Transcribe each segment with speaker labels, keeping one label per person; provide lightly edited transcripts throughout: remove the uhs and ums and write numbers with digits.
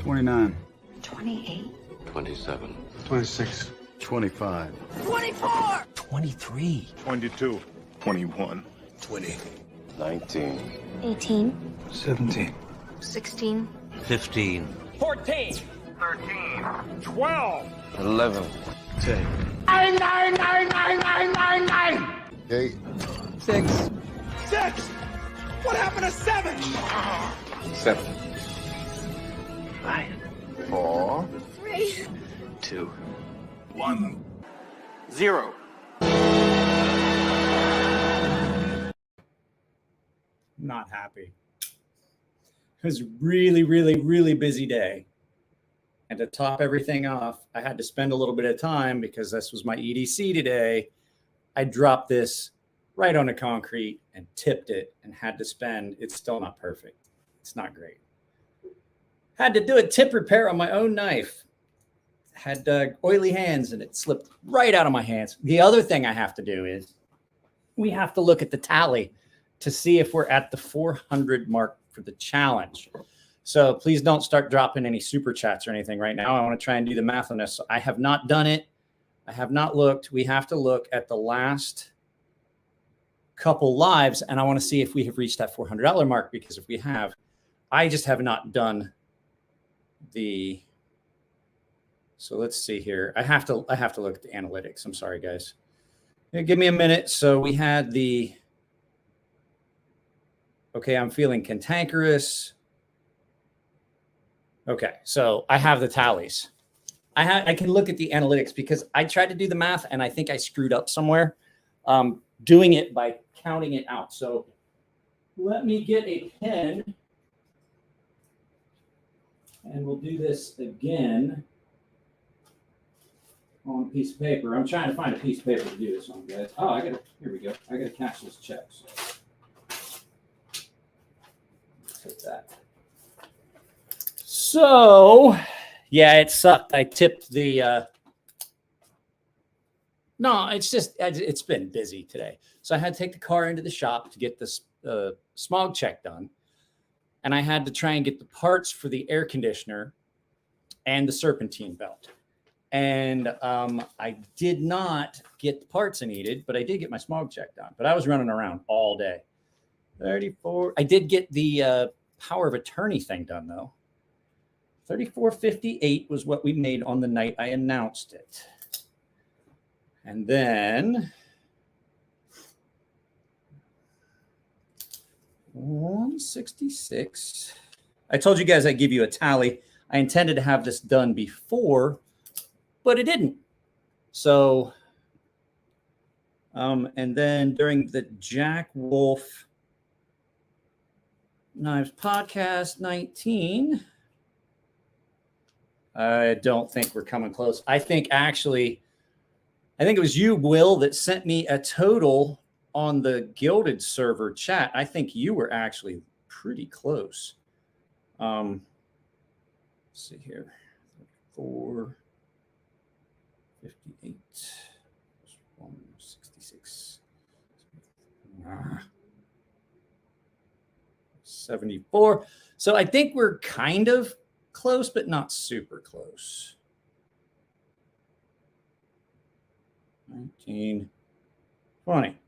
Speaker 1: 29.
Speaker 2: 28.
Speaker 3: 27.
Speaker 1: 26. 25.
Speaker 2: 24.
Speaker 4: 23.
Speaker 5: 22. 21.
Speaker 4: 20.
Speaker 3: 19.
Speaker 2: 18.
Speaker 1: 17.
Speaker 2: 16.
Speaker 4: 15.
Speaker 5: 14. 13. 12.
Speaker 3: 11.
Speaker 1: 10.
Speaker 3: 8.
Speaker 4: 6.
Speaker 5: 6. What happened to 7?
Speaker 3: 7.
Speaker 1: 5.
Speaker 3: 4.
Speaker 2: 3.
Speaker 1: 2.
Speaker 5: 1. 0.
Speaker 6: Not happy. It was a really, really, really busy day. And to top everything off, I had to spend a little bit of time because this was my EDC today. I dropped this right on the concrete and tipped it and had to spend, it's still not perfect. It's not great. Had to do a tip repair on my own knife. Had oily hands and it slipped right out of my hands. The other thing I have to do is we have to look at the tally to see if we're at the 400 mark for the challenge. So please don't start dropping any super chats or anything right now. I want to try and do the math on this. So I have not done it. I have not looked. We have to look at the last couple lives, and I want to see if we have reached that $400 mark, because if we have, I just have not done the. So let's see here. I have to look at the analytics. I'm sorry, guys. Yeah, give me a minute. So we had the. Okay, I'm feeling cantankerous. Okay, so I have the tallies. I can look at the analytics because I tried to do the math and I think I screwed up somewhere doing it by counting it out. So let me get a pen and we'll do this again on a piece of paper. I'm trying to find a piece of paper to do this on, guys. Oh, here we go. I got to cash this check. So. Take that. So, yeah, it sucked. I tipped the, no, it's been busy today. So I had to take the car into the shop to get this smog check done. And I had to try and get the parts for the air conditioner and the serpentine belt. And I did not get the parts I needed, but I did get my smog check done. But I was running around all day. 34. I did get the power of attorney thing done, though. 34.58 was what we made on the night I announced it. And then 166. I told you guys I'd give you a tally. I intended to have this done before, but it didn't. So, and then during the Jack Wolf Knives podcast 19, I don't think we're coming close. I think it was you, Will, that sent me a total on the Gilded server chat. I think you were actually pretty close. Let's see here. 458 166 74. So I think we're kind of close, but not super close. 19, 20.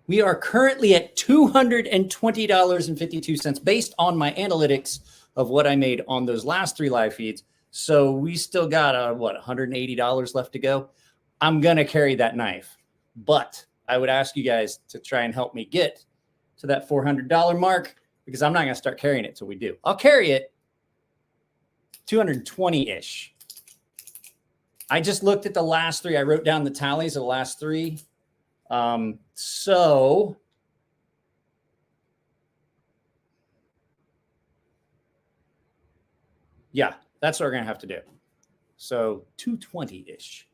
Speaker 6: We are currently at $220.52 based on my analytics of what I made on those last 3 live feeds. So we still got $180 left to go. I'm going to carry that knife, but I would ask you guys to try and help me get to that $400 mark, because I'm not going to start carrying it till we do. I'll carry it 220-ish. I just looked at the last 3. I wrote down the tallies of the last 3. So yeah, that's what we're going to have to do. So 220-ish.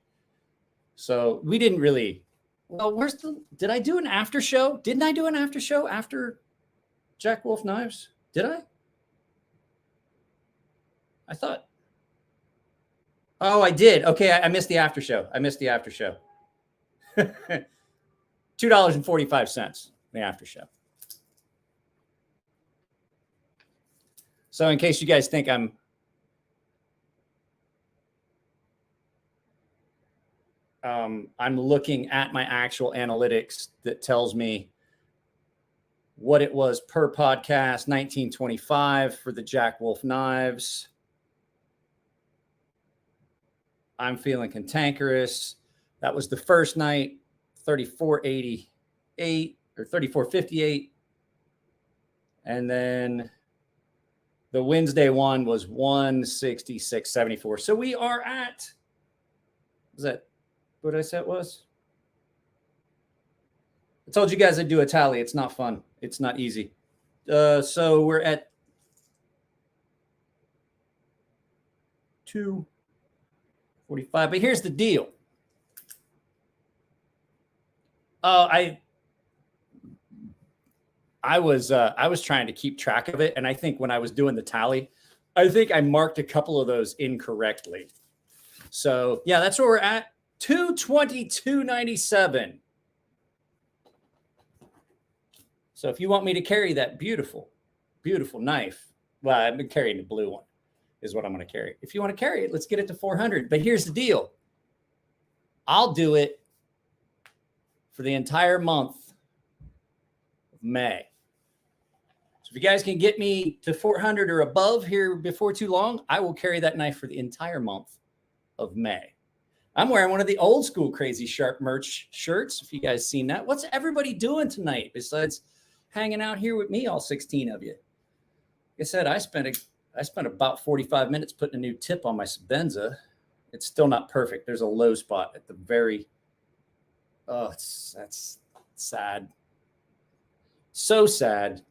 Speaker 6: So we didn't really, well, did I do an after show? Didn't I do an after show after Jack Wolf Knives? Did I? I thought. Oh, I did. Okay, I missed the after show. $2.45 the after show. So in case you guys think I'm looking at my actual analytics that tells me what it was per podcast, 1925 for the Jack Wolf knives. I'm feeling cantankerous. That was the first night, 3488 or 3458. And then the Wednesday one was 166.74. So we are at, was that what I said it was? I told you guys I'd do a tally. It's not fun. It's not easy. So we're at 245. But here's the deal. I was trying to keep track of it, and I think when I was doing the tally, I think I marked a couple of those incorrectly. So yeah, that's where we're at. 222.97. So if you want me to carry that beautiful, beautiful knife, well, I've been carrying the blue one, is what I'm going to carry. If you want to carry it, let's get it to 400. But here's the deal. I'll do it for the entire month of May. So if you guys can get me to 400 or above here before too long, I will carry that knife for the entire month of May. I'm wearing one of the old school Crazy Sharp merch shirts. If you guys seen that, what's everybody doing tonight besides hanging out here with me, all 16 of you? Like I said, I spent about 45 minutes putting a new tip on my Sebenza. It's still not perfect. There's a low spot at the very, that's sad. So sad.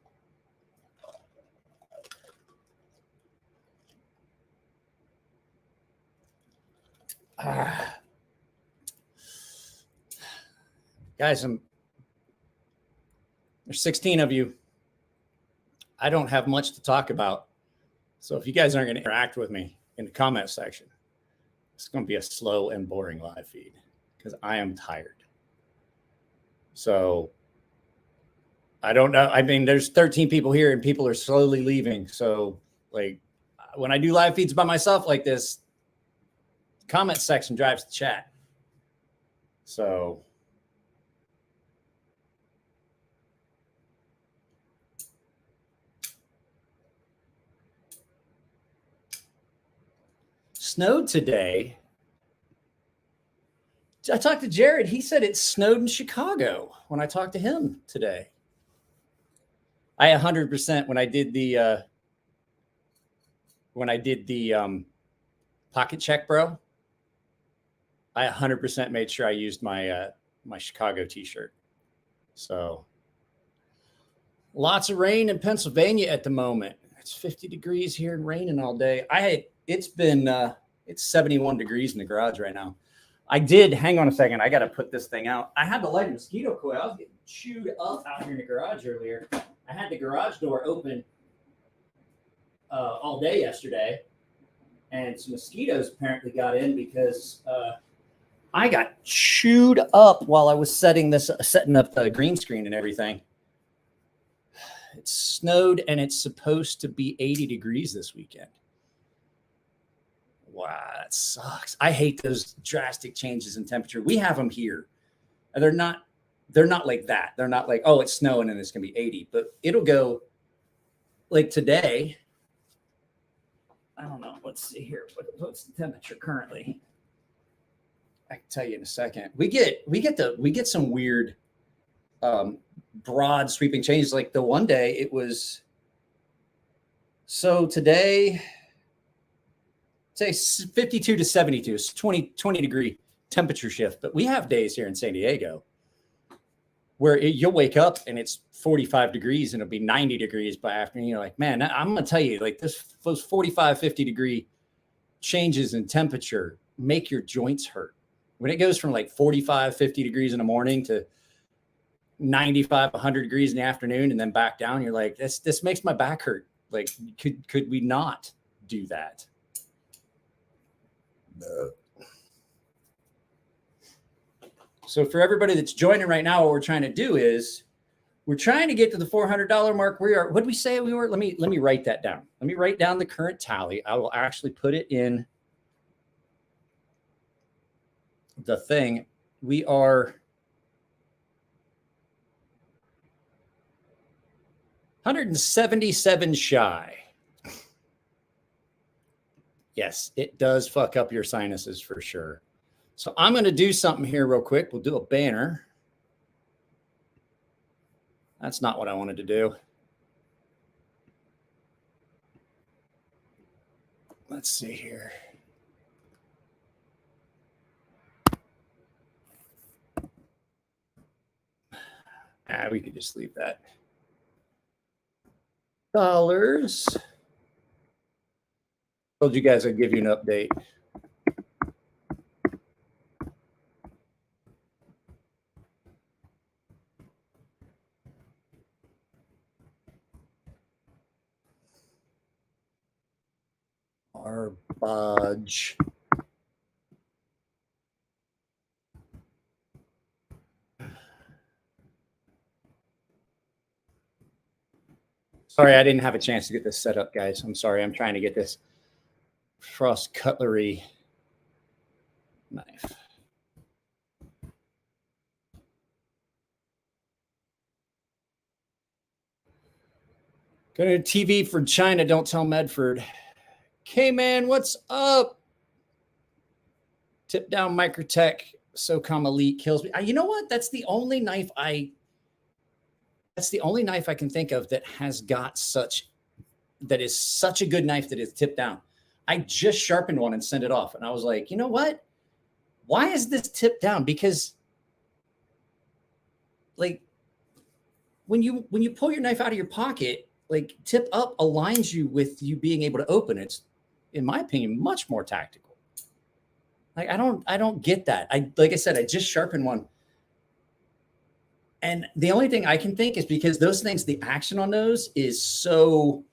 Speaker 6: Guys, there's 16 of you. I don't have much to talk about. So if you guys aren't going to interact with me in the comment section, it's going to be a slow and boring live feed because I am tired. So I don't know. I mean, there's 13 people here and people are slowly leaving. So like when I do live feeds by myself like this, the comment section drives the chat. So snowed today. I talked to Jared. He said it snowed in Chicago when I talked to him today. I 100% when I did the pocket check, bro. I 100% made sure I used my my Chicago t-shirt. So lots of rain in Pennsylvania at the moment. It's 50 degrees here and raining all day. It's 71 degrees in the garage right now. Hang on a second. I got to put this thing out. I had to light a mosquito coil. I was getting chewed up out here in the garage earlier. I had the garage door open all day yesterday, and some mosquitoes apparently got in because I got chewed up while I was setting up the green screen and everything. It snowed, and it's supposed to be 80 degrees this weekend. Wow, that sucks. I hate those drastic changes in temperature. We have them here. And they're not like that. They're not like, oh, it's snowing and it's going to be 80. But it'll go like today. I don't know. Let's see here. What's the temperature currently? I can tell you in a second. We get some weird broad sweeping changes. Like the one day it was, so today, say 52 to 72, it's 20 degree temperature shift. But we have days here in San Diego where you'll wake up and it's 45 degrees and it'll be 90 degrees by afternoon. You're like, man, I'm going to tell you, like those 45, 50 degree changes in temperature make your joints hurt. When it goes from like 45, 50 degrees in the morning to 95, 100 degrees in the afternoon and then back down, you're like, this makes my back hurt. Like, could we not do that? No. So for everybody that's joining right now, what we're trying to do is We're trying to get to the $400 mark. We are. What did we say we were? Let me write that down. Let me write down the current tally. I will actually put it in the thing. We are 177 shy. Yes, it does fuck up your sinuses for sure. So I'm going to do something here real quick. We'll do a banner. That's not what I wanted to do. Let's see here. We could just leave that. Dollars. Told you guys I'd give you an update. Garbage. Sorry, I didn't have a chance to get this set up, guys. I'm sorry. I'm trying to get this Frost cutlery knife. Go to TV for China. Don't tell Medford. K-Man, what's up? Tip down Microtech. SOCOM Elite kills me. You know what? That's the only knife I can think of that has got that is such a good knife that is tipped down. I just sharpened one and sent it off. And I was like, you know what? Why is this tipped down? Because like when you pull your knife out of your pocket, like tip up aligns you with you being able to open. It's, in my opinion, much more tactical. Like I don't get that. Like I said, I just sharpened one. And the only thing I can think is because those things, the action on those is so,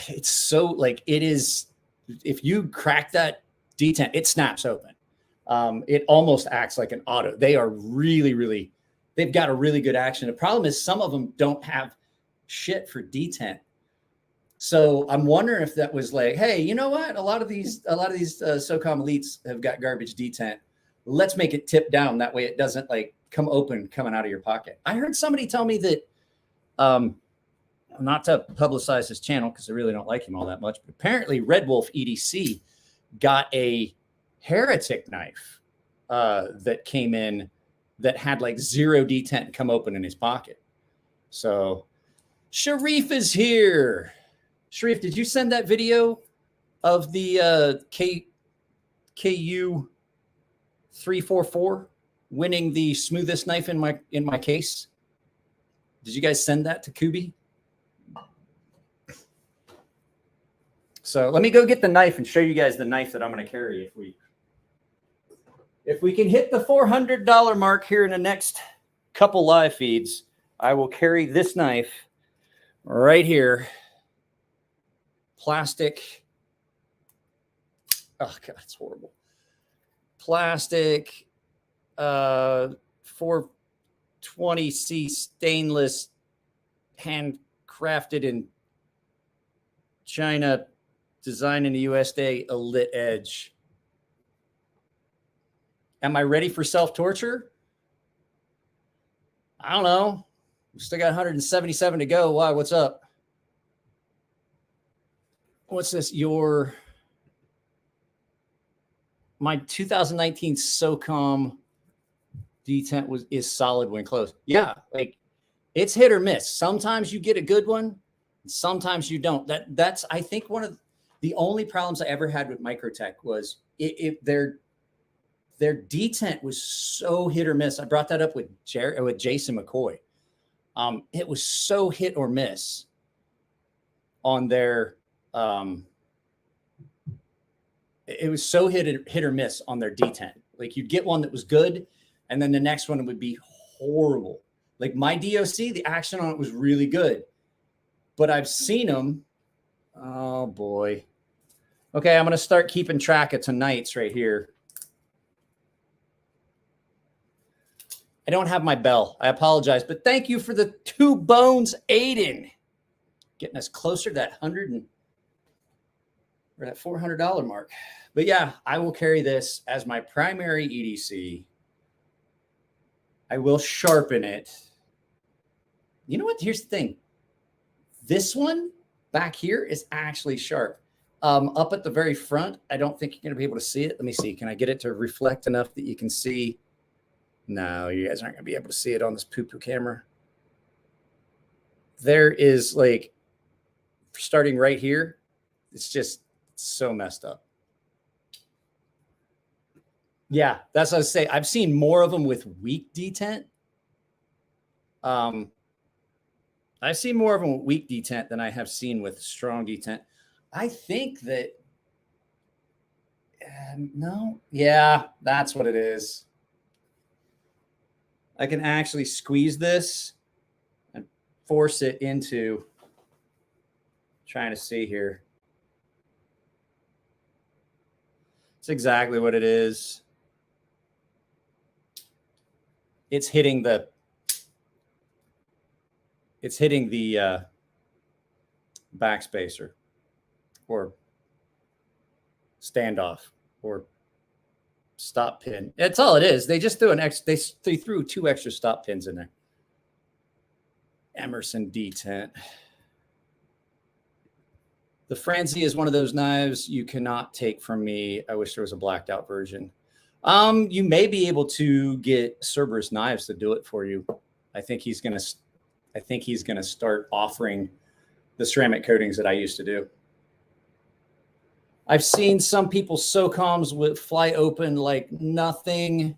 Speaker 6: it's so like it is, if you crack that detent, it snaps open. It almost acts like an auto. They are really, really, they've got a really good action. The problem is some of them don't have shit for detent. So I'm wondering if that was like, hey, you know what? A lot of these SOCOM elites have got garbage detent. Let's make it tip down. That way it doesn't like come open coming out of your pocket. I heard somebody tell me that, not to publicize his channel because I really don't like him all that much, but apparently Red Wolf EDC got a Heretic knife that came in that had like 0 detent come open in his pocket. So Sharif is here. Sharif, did you send that video of the KU 344 winning the smoothest knife in my case? Did you guys send that to Kubi? So let me go get the knife and show you guys the knife that I'm going to carry if we can hit the $400 mark here in the next couple live feeds. I will carry this knife right here. Plastic. Oh God, it's horrible. Plastic, 420C stainless, handcrafted in China, designed in the USA, a lit edge. Am I ready for self-torture? I don't know. We still got 177 to go. Why? What's up? What's this? My 2019 SOCOM detent is solid when close. Yeah, like it's hit or miss. Sometimes you get a good one, sometimes you don't. That's I think one of the only problems I ever had with Microtech was their detent was so hit or miss. I brought that up with Jason McCoy. It was so hit or miss on their it was so hit or miss on their detent. Like you'd get one that was good, and then the next one would be horrible. Like my DOC, the action on it was really good, but I've seen them. Oh boy. Okay, I'm gonna start keeping track of tonight's right here. I don't have my bell. I apologize, but thank you for the 2 bones, Aiden. Getting us closer to that that $400 mark. But yeah, I will carry this as my primary EDC. I will sharpen it. You know what? Here's the thing. This one back here is actually sharp. Up at the very front, I don't think you're going to be able to see it. Let me see. Can I get it to reflect enough that you can see? No, you guys aren't going to be able to see it on this poo-poo camera. There is like, starting right here, it's just so messed up. Yeah, that's what I say. I've seen more of them with weak detent. I've seen more of them with weak detent than I have seen with strong detent. I think that, no, yeah, that's what it is. I can actually squeeze this and force it into, trying to see here. It's exactly what it is. It's hitting the backspacer or standoff or stop pin. That's all it is. They just threw they threw 2 extra stop pins in there. Emerson detent. The Franzi is one of those knives you cannot take from me. I wish there was a blacked out version. You may be able to get Cerberus Knives to do it for you. I think he's gonna start offering the ceramic coatings that I used to do. I've seen some people SOCOMs with fly open like nothing.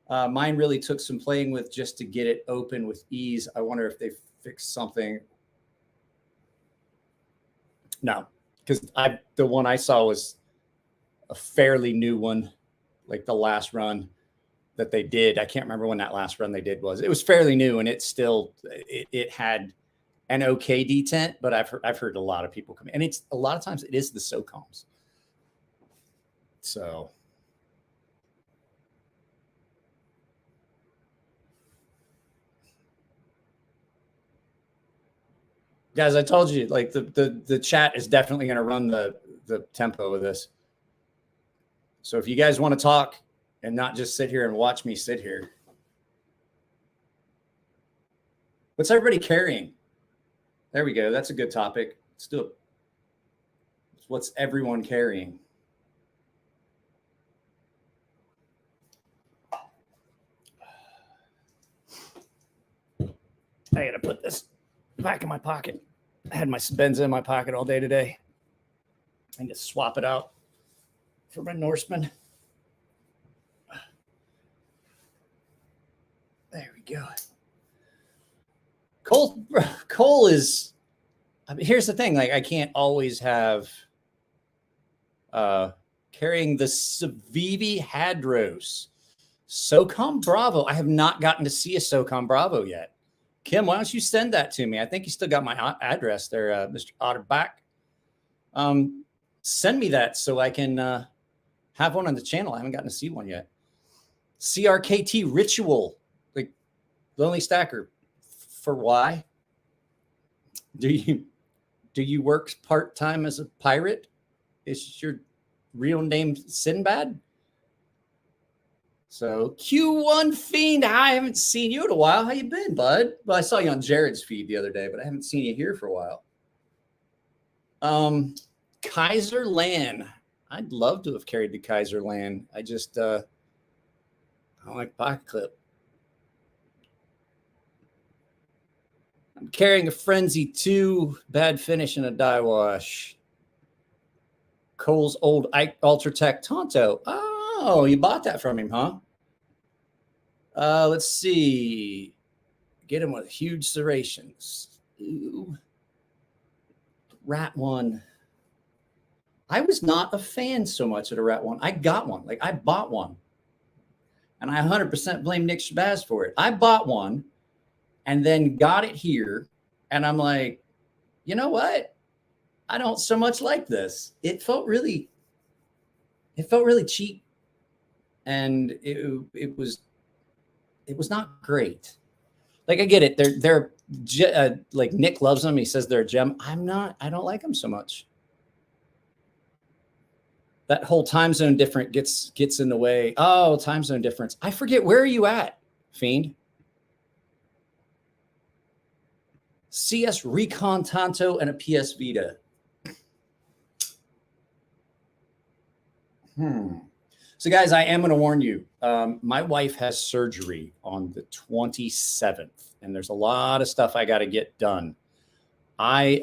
Speaker 6: Mine really took some playing with just to get it open with ease. I wonder if they fixed something. No, because the one I saw was a fairly new one, like the last run that they did. I can't remember when that last run they did was. It was fairly new, and it still it had an okay detent, but I've heard a lot of people come in, and it's a lot of times it is the SOCOMs. So guys, I told you, like the chat is definitely going to run the tempo of this. So if you guys want to talk and not just sit here and watch me sit here, what's everybody carrying? There we go. That's a good topic. Let's do it. What's everyone carrying? I got to put this back in my pocket. I had my Spenza in my pocket all day today. I need to swap it out for my Norseman. There we go. Cole is, I mean, here's the thing. Like, I can't always have carrying the Civivi Hadros. SOCOM Bravo. I have not gotten to see a SOCOM Bravo yet. Kim, why don't you send that to me? I think you still got my address there, Mr. Otterback. Send me that so I can have one on the channel. I haven't gotten to see one yet. CRKT Ritual, like Lonely Stacker. For why? Do you work part-time as a pirate? Is your real name Sinbad? So Q1 Fiend, I haven't seen you in a while. How you been, bud? Well, I saw you on Jared's feed the other day, but I haven't seen you here for a while. Kaiser Lan. I'd love to have carried the Kaiser Lan. I just I don't like pocket clip. I'm carrying a Frenzy 2, bad finish and a die wash. Cole's old Ultratech Tonto. Oh, you bought that from him, huh? Let's see. Get him with huge serrations. Ooh. Rat 1. I was not a fan so much of the Rat 1. I got one. Like, I bought one. And I 100% blame Nick Shabazz for it. I bought one and then got it here. And I'm like, you know what? I don't so much like this. It felt really cheap. And it it was not great. Like, I get it. They're like Nick loves them. He says they're a gem. I don't like them so much. That whole time zone difference gets in the way. Oh, time zone difference. I forget. Where are you at, Fiend? CS Recon Tanto and a PS Vita. So, guys, I am going to warn you. My wife has surgery on the 27th, and there's a lot of stuff I got to get done. Hey,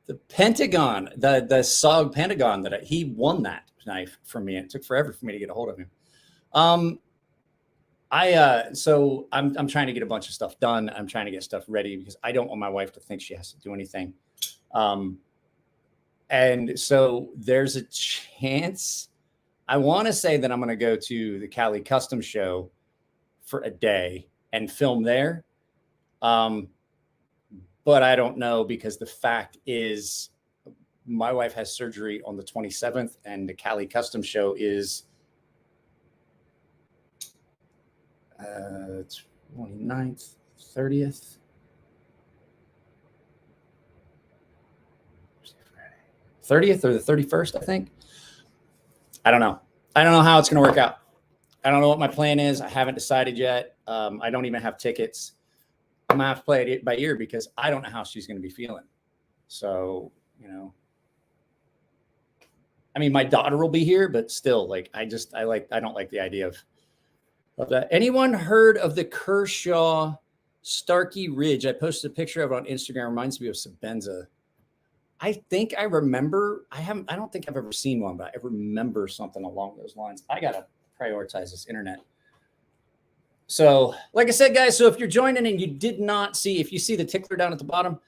Speaker 6: the Pentagon, the SOG Pentagon he won that knife from me. It took forever for me to get a hold of him. So I'm trying to get a bunch of stuff done. I'm trying to get stuff ready because I don't want my wife to think she has to do anything. And so there's a chance. I want to say that I'm going to go to the Cali Custom Show for a day and film there. But I don't know, because the fact is my wife has surgery on the 27th and the Cali Custom Show is 29th, 30th. 30th or the 31st, I think. I don't know. I don't know how it's going to work out. I don't know what my plan is. I haven't decided yet. I don't even have tickets. I'm going to have to play it by ear because I don't know how she's going to be feeling. So, I mean, my daughter will be here, but still, like, I don't like the idea of that. Anyone heard of the Kershaw Starkey Ridge? I posted a picture of it on Instagram. Reminds me of Sabenza. I think I remember. I don't think I've ever seen one, but I remember something along those lines. I got to prioritize this internet. So, like I said, guys, so if you're joining and you did not see, if you see the tickler down at the bottom,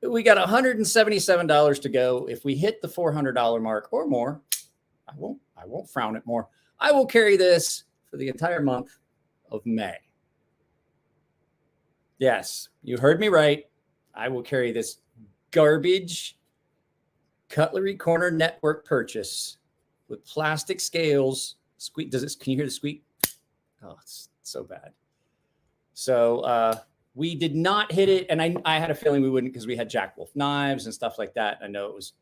Speaker 6: we got $177 to go. If we hit the $400 mark or more, I won't frown at more. I will carry this for the entire month of May. Yes, you heard me right. I will carry this garbage Cutlery Corner Network purchase with plastic scales. Squeak. Can you hear the squeak? Oh, it's so bad. So we did not hit it, and I had a feeling we wouldn't because we had Jack Wolf knives and stuff like that. I know it was,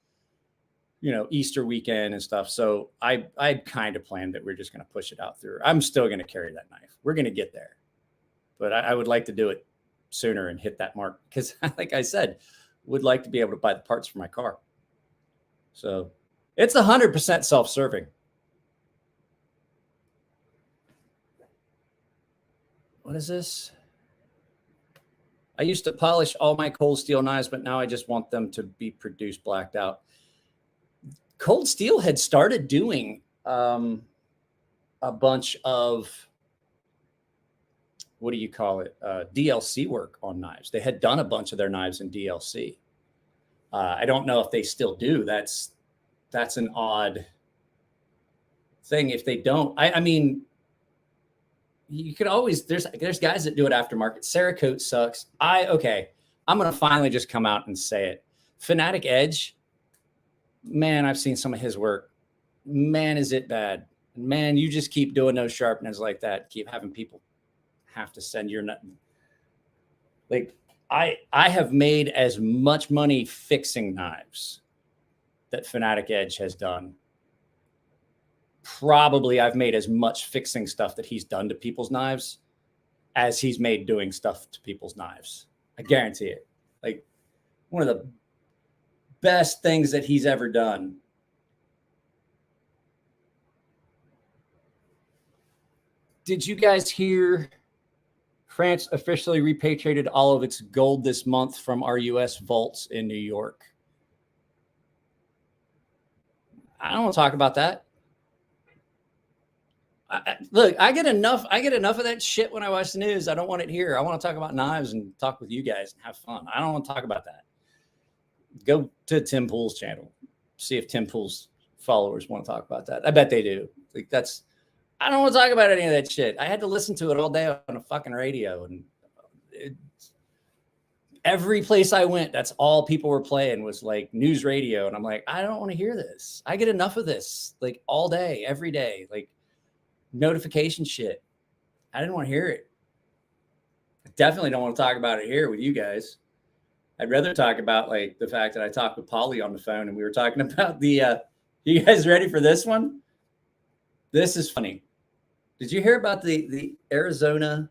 Speaker 6: Easter weekend and stuff. So I kind of planned that we're just going to push it out through. I'm still going to carry that knife. We're going to get there, but I would like to do it sooner and hit that mark because, like I said, would like to be able to buy the parts for my car. So it's 100% self-serving. What is this? I used to polish all my Cold Steel knives, but now I just want them to be produced blacked out. Cold Steel had started doing a bunch of, what do you call it? DLC work on knives. They had done a bunch of their knives in DLC. I don't know if they still do. That's an odd thing if they don't. I mean, you could always, there's guys that do it aftermarket. Cerakote sucks. I'm going to finally just come out and say it. Fanatic Edge, man, I've seen some of his work. Man, is it bad. Man, you just keep doing those sharpeners like that. Keep having people have to send your nut. Like, I have made as much money fixing knives that Fanatic Edge has done. Probably I've made as much fixing stuff that he's done to people's knives as he's made doing stuff to people's knives. I guarantee it. Like, one of the best things that he's ever done. Did you guys hear France officially repatriated all of its gold this month from our U.S. vaults in New York? I don't want to talk about that. Look, I get enough of that shit when I watch the news. I don't want it here. I want to talk about knives and talk with you guys and have fun. I don't want to talk about that. Go to Tim Pool's channel. See if Tim Pool's followers want to talk about that. I bet they do. Like, I don't want to talk about any of that shit. I had to listen to it all day on a fucking radio, and every place I went, that's all people were playing was like news radio. And I'm like, I don't want to hear this. I get enough of this like all day, every day, like notification shit. I didn't want to hear it. I definitely don't want to talk about it here with you guys. I'd rather talk about like the fact that I talked with Polly on the phone and we were talking about the, you guys ready for this one? This is funny. Did you hear about the Arizona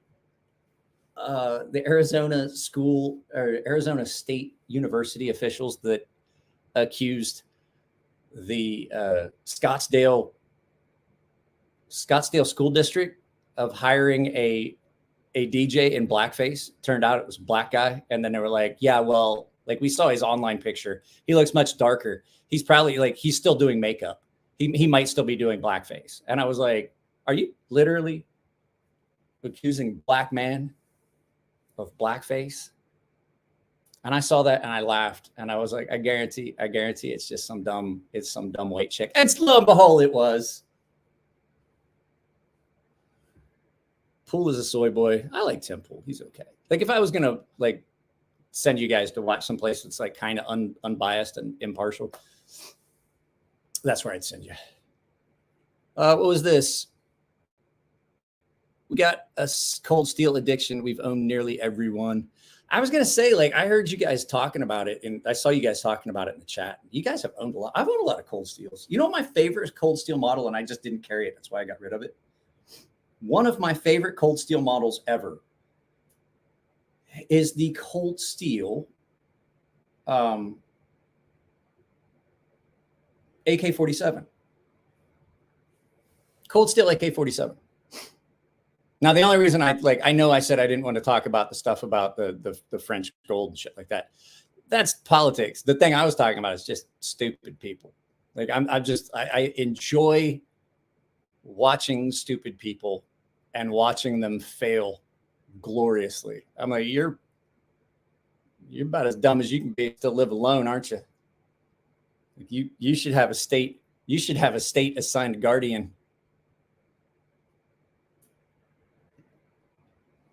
Speaker 6: school or Arizona State University officials that accused the Scottsdale School District of hiring a DJ in blackface? Turned out it was a black guy. And then they were like, yeah, well, like we saw his online picture. He looks much darker. He's probably like, he's still doing makeup. He might still be doing blackface. And I was like, are you literally accusing black man of blackface? And I saw that and I laughed and I was like, I guarantee it's just some dumb white chick. And lo and behold, it was. Poole is a soy boy. I like Tim Poole. He's okay. Like if I was gonna like send you guys to watch someplace that's like kind of unbiased and impartial, that's where I'd send you. What was this? We got a cold steel addiction. We've owned nearly everyone. I was gonna say, like, I heard you guys talking about it, and I saw you guys talking about it in the chat. You guys have owned a lot. I've owned a lot of cold steels. You know, my favorite cold steel model, and I just didn't carry it. That's why I got rid of it. One of my favorite cold steel models ever is the cold steel AK-47. Cold steel AK-47. Now, the only reason I know I said I didn't want to talk about the stuff about the French gold and shit like that. That's politics. The thing I was talking about is just stupid people. Like I enjoy watching stupid people and watching them fail gloriously. I'm like, you're about as dumb as you can be to live alone, aren't you? Like you should have a state. You should have a state assigned guardian.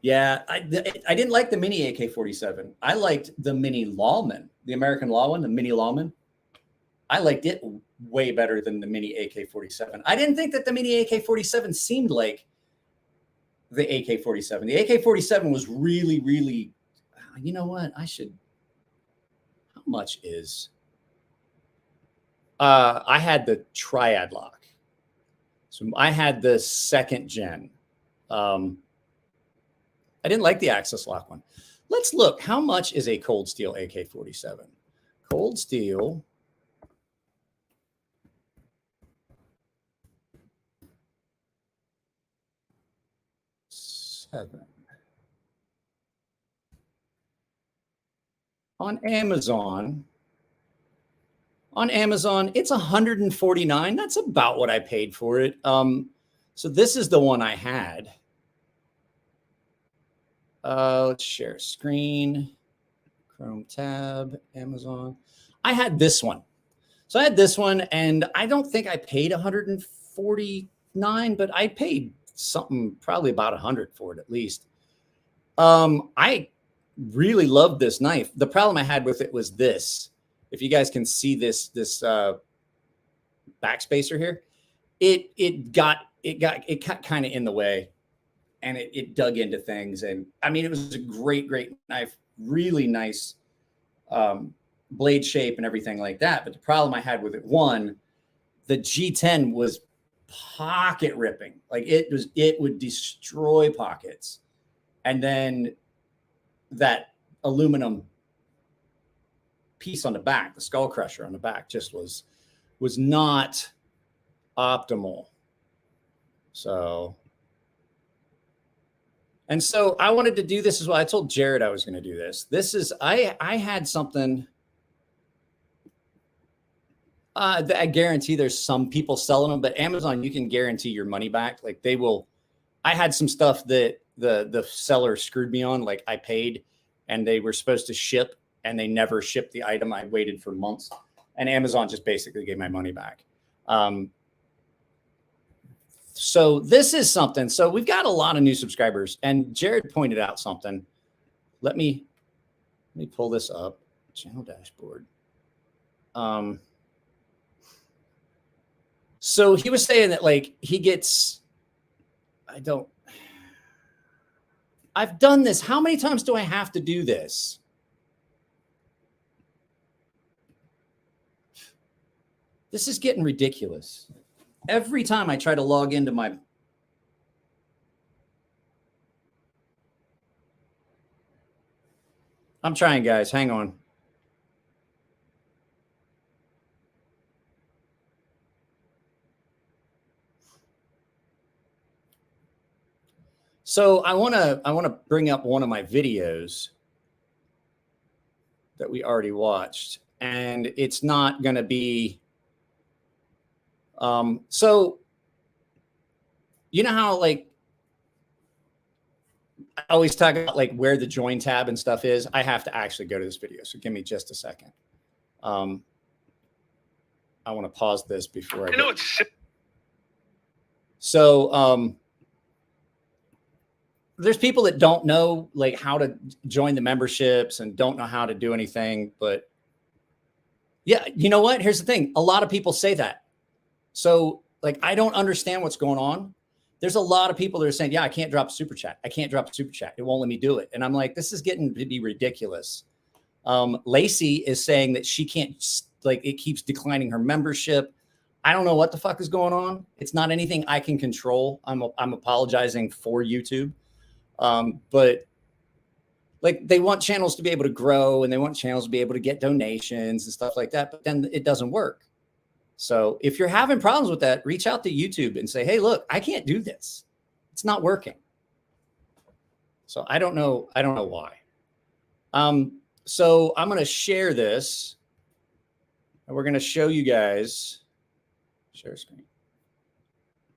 Speaker 6: Yeah, I didn't like the mini AK-47. I liked the mini Lawman, the American Law one, the mini Lawman. I liked it way better than the mini AK-47. I didn't think that the mini AK-47 seemed like the AK-47. The AK-47 was really, really, you know what? How much is? I had the triad lock. So I had the second gen. I didn't like the Axis lock one. Let's look. How much is a cold steel AK-47? Cold steel. On Amazon, it's $149. That's about what I paid for it. So this is the one I had. Let's share screen, Chrome tab, Amazon. I had this one. So I had this one, and I don't think I paid $149, but I paid something, probably about 100 for it at least. I really loved this knife. The problem I had with it was this. If you guys can see this backspacer here, it got kind of in the way, and it dug into things. And I mean, it was a great knife, really nice blade shape and everything like that. But the problem I had with it, one, the G10 was pocket ripping. Like it would destroy pockets. And then that aluminum piece on the back, the skull crusher on the back, just was not optimal. So I wanted to do this as well. I told Jared I was going to do this. This is, I had something, I guarantee there's some people selling them, but Amazon, you can guarantee your money back. Like they will. I had some stuff that the seller screwed me on. Like I paid and they were supposed to ship and they never shipped the item. I waited for months and Amazon just basically gave my money back. So this is something. So we've got a lot of new subscribers, and Jared pointed out something. Let me Let me pull this up. Channel dashboard. So he was saying that like he gets, I've done this. How many times do I have to do this? This is getting ridiculous. Every time I try to log into my, I'm trying, guys. Hang on. So I want to bring up one of my videos that we already watched, and it's not going to be. So you know how like I always talk about like where the join tab and stuff is. I have to actually go to this video, so give me just a second. I want to pause this before I. So there's people that don't know like how to join the memberships and don't know how to do anything. But yeah, you know what? Here's the thing. A lot of people say that. So like, I don't understand what's going on. There's a lot of people that are saying, yeah, I can't drop a super chat. I can't drop a super chat. It won't let me do it. And I'm like, this is getting to be ridiculous. Lacey is saying that she can't, like, it keeps declining her membership. I don't know what the fuck is going on. It's not anything I can control. I'm apologizing for YouTube. But like they want channels to be able to grow and they want channels to be able to get donations and stuff like that, but then it doesn't work. So if you're having problems with that, reach out to YouTube and say, hey, look, I can't do this. It's not working. So I don't know why. So I'm going to share this and we're going to show you guys share screen,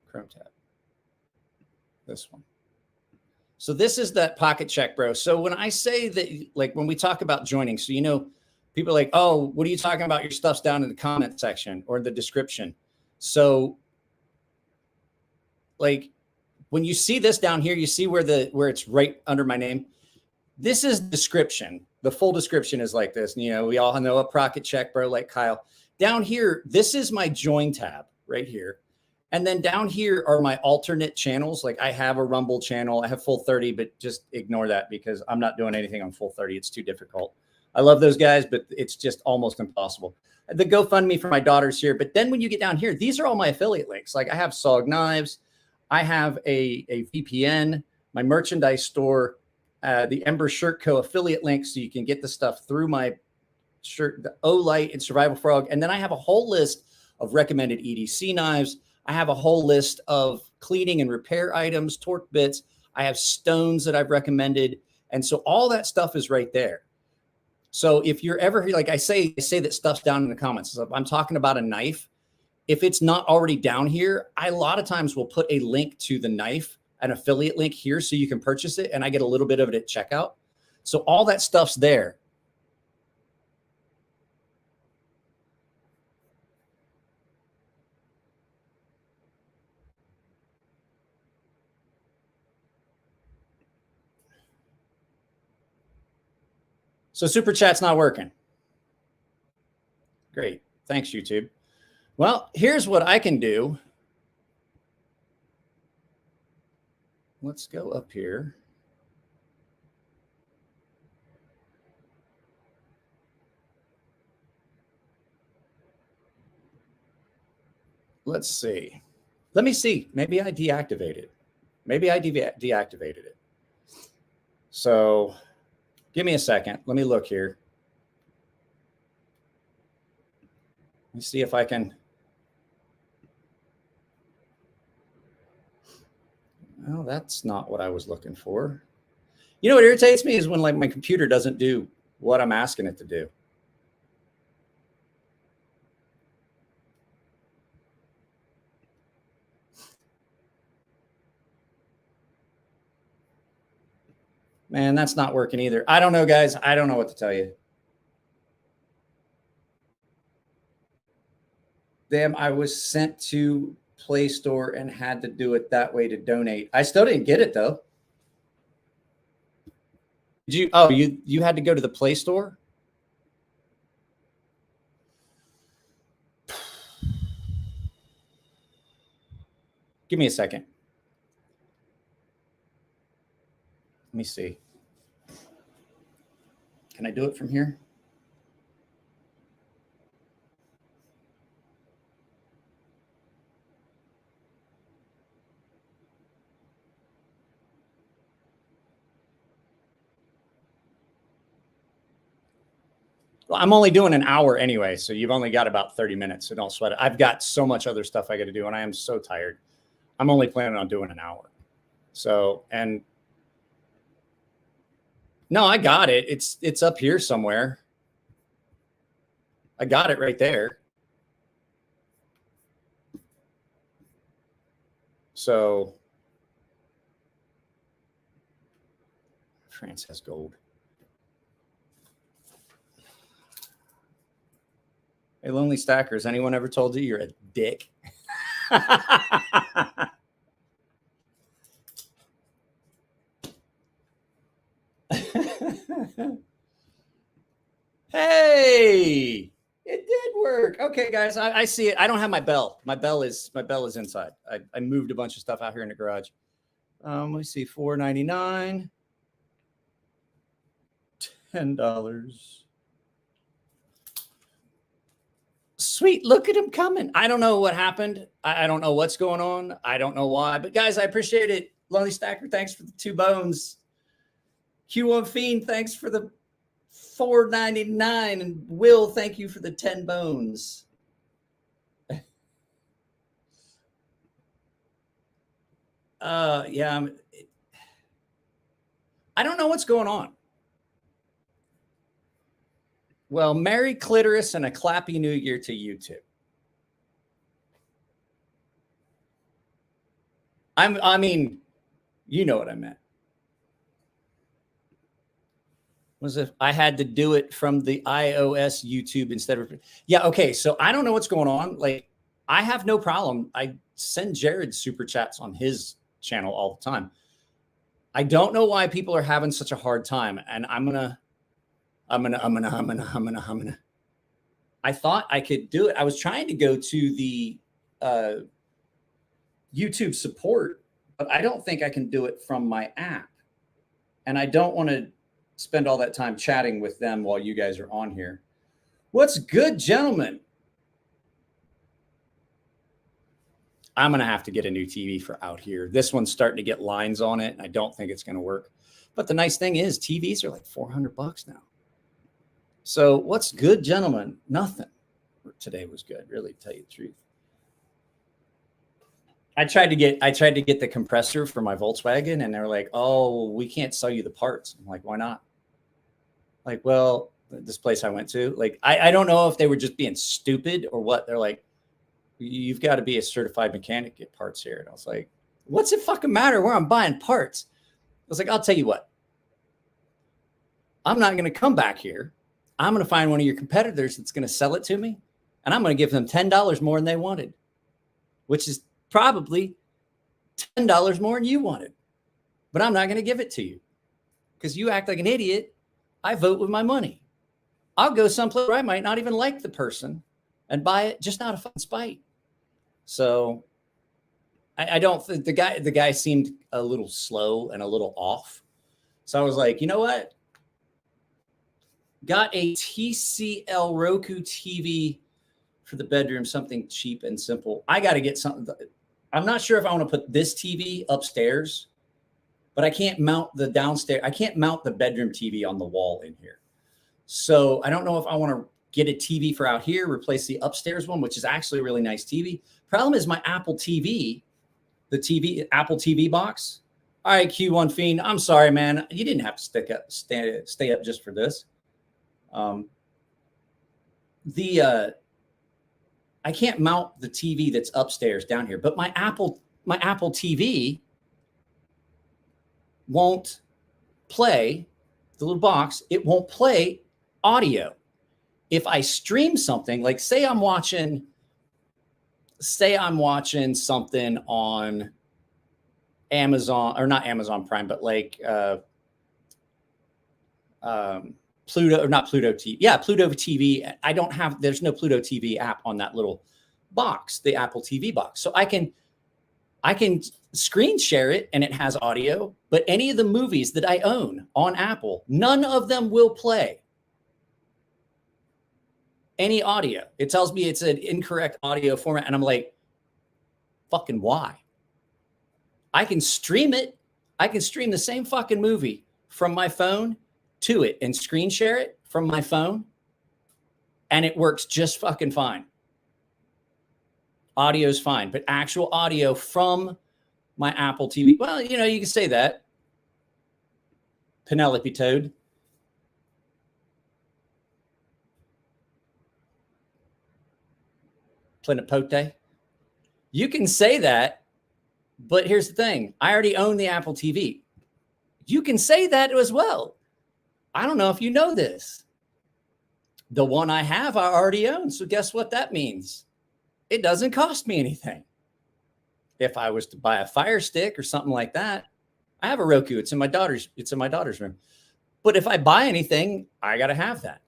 Speaker 6: Chrome tab, this one. So this is that pocket check, bro. So when I say that, like when we talk about joining, so, you know, people are like, oh, what are you talking about? Your stuff's down in the comment section or the description. So like when you see this down here, you see where it's right under my name. This is description. The full description is like this. You know, we all know a pocket check, bro, like Kyle. Down here, this is my join tab right here. And then down here are my alternate channels. Like I have a Rumble channel. I have Full 30, but just ignore that because I'm not doing anything on Full 30. It's too difficult. I love those guys, but it's just almost impossible. The GoFundMe for my daughter's here. But then when you get down here, these are all my affiliate links. Like I have SOG Knives. I have a VPN, my merchandise store, the Ember Shirt Co. affiliate link. So you can get the stuff through my shirt, the O-Light and Survival Frog. And then I have a whole list of recommended EDC knives. I have a whole list of cleaning and repair items, torque bits. I have stones that I've recommended. And so all that stuff is right there. So if you're ever, like I say that stuff's down in the comments. So if I'm talking about a knife, if it's not already down here, I a lot of times will put a link to the knife, an affiliate link here so you can purchase it. And I get a little bit of it at checkout. So all that stuff's there. So super chat's not working. Great. Thanks, YouTube. Well, here's what I can do. Let's go up here. Let's see. Let me see. Maybe I deactivated it. Maybe I deactivated it. So give me a second. Let me look here. Let me see if I can. Well, that's not what I was looking for. You know what irritates me is when like my computer doesn't do what I'm asking it to do. Man, that's not working either. I don't know, guys. I don't know what to tell you. Damn, I was sent to Play Store and had to do it that way to donate. I still didn't get it, though. You had to go to the Play Store? Give me a second. Let me see. Can I do it from here? Well, I'm only doing an hour anyway, so you've only got about 30 minutes, so don't sweat it. I've got so much other stuff I got to do, and I am so tired. I'm only planning on doing an hour. So, and no, I got it. It's up here somewhere. I got it right there. So, France has gold. Hey, Lonely Stackers, anyone ever told you you're a dick? Hey, it did work. Okay, guys, I see it. I don't have my bell. My bell is inside. I moved a bunch of stuff out here in the garage. Let me see, $4.99, $10. Sweet, look at him coming. I don't know what happened. I don't know what's going on. I don't know why. But guys, I appreciate it. Lonely Stacker, thanks for the 2 bones. Q1 Fiend, thanks for the $4.99. And Will, thank you for the 10 bones. Yeah. I don't know what's going on. Well, Merry Clitoris and a clappy New Year to you too. I mean, you know what I meant. Was if I had to do it from the iOS YouTube instead of, yeah. Okay. So I don't know what's going on. Like, I have no problem. I send Jared super chats on his channel all the time. I don't know why people are having such a hard time. And I'm gonna. I thought I could do it. I was trying to go to the YouTube support, but I don't think I can do it from my app. And I don't want to spend all that time chatting with them while you guys are on here. What's good, gentlemen? I'm going to have to get a new TV for out here. This one's starting to get lines on it, and I don't think it's going to work. But the nice thing is TVs are like $400 now. So what's good, gentlemen? Nothing. Today was good, really, to tell you the truth. I tried to get the compressor for my Volkswagen, and they're like, "Oh, we can't sell you the parts." I'm like, "Why not?" Like, well, this place I went to, like, I don't know if they were just being stupid or what. They're like, "You've got to be a certified mechanic to get parts here." And I was like, "What's it fucking matter where I'm buying parts?" I was like, "I'll tell you what. I'm not going to come back here. I'm going to find one of your competitors that's going to sell it to me, and I'm going to give them $10 more than they wanted, which is probably $10 more than you wanted. But I'm not going to give it to you because you act like an idiot. I vote with my money. I'll go someplace where I might not even like the person and buy it just out of fucking spite." So I don't think the guy seemed a little slow and a little off. So I was like, you know what? Got a TCL Roku TV for the bedroom, something cheap and simple. I got to get something. I'm not sure if I want to put this TV upstairs, but I can't mount the downstairs. I can't mount the bedroom TV on the wall in here. So I don't know if I want to get a TV for out here, replace the upstairs one, which is actually a really nice TV. Problem is my Apple TV, Apple TV box. All right, Q1 Fiend, I'm sorry, man. You didn't have to stay up just for this. I can't mount the TV that's upstairs down here, but my Apple TV won't play the little box. It won't play audio. If I stream something, like say I'm watching something on Amazon, or not Amazon Prime, but like Pluto, or not Pluto TV. Yeah, Pluto TV. I don't have, there's no Pluto TV app on that little box, the Apple TV box. So I can screen share it and it has audio, but any of the movies that I own on Apple, none of them will play any audio. It tells me it's an incorrect audio format. And I'm like, fucking why? I can stream it. I can stream the same fucking movie from my phone to it and screen share it from my phone. And it works just fucking fine. Audio is fine, but actual audio from my Apple TV. Well, you know, you can say that. Penelope Toad. Plenipote. You can say that, but here's the thing. I already own the Apple TV. You can say that as well. I don't know if you know this. The one I have, I already own. So guess what that means? It doesn't cost me anything. If I was to buy a Fire Stick or something like that, I have a Roku. It's in my daughter's room. But if I buy anything, I got to have that.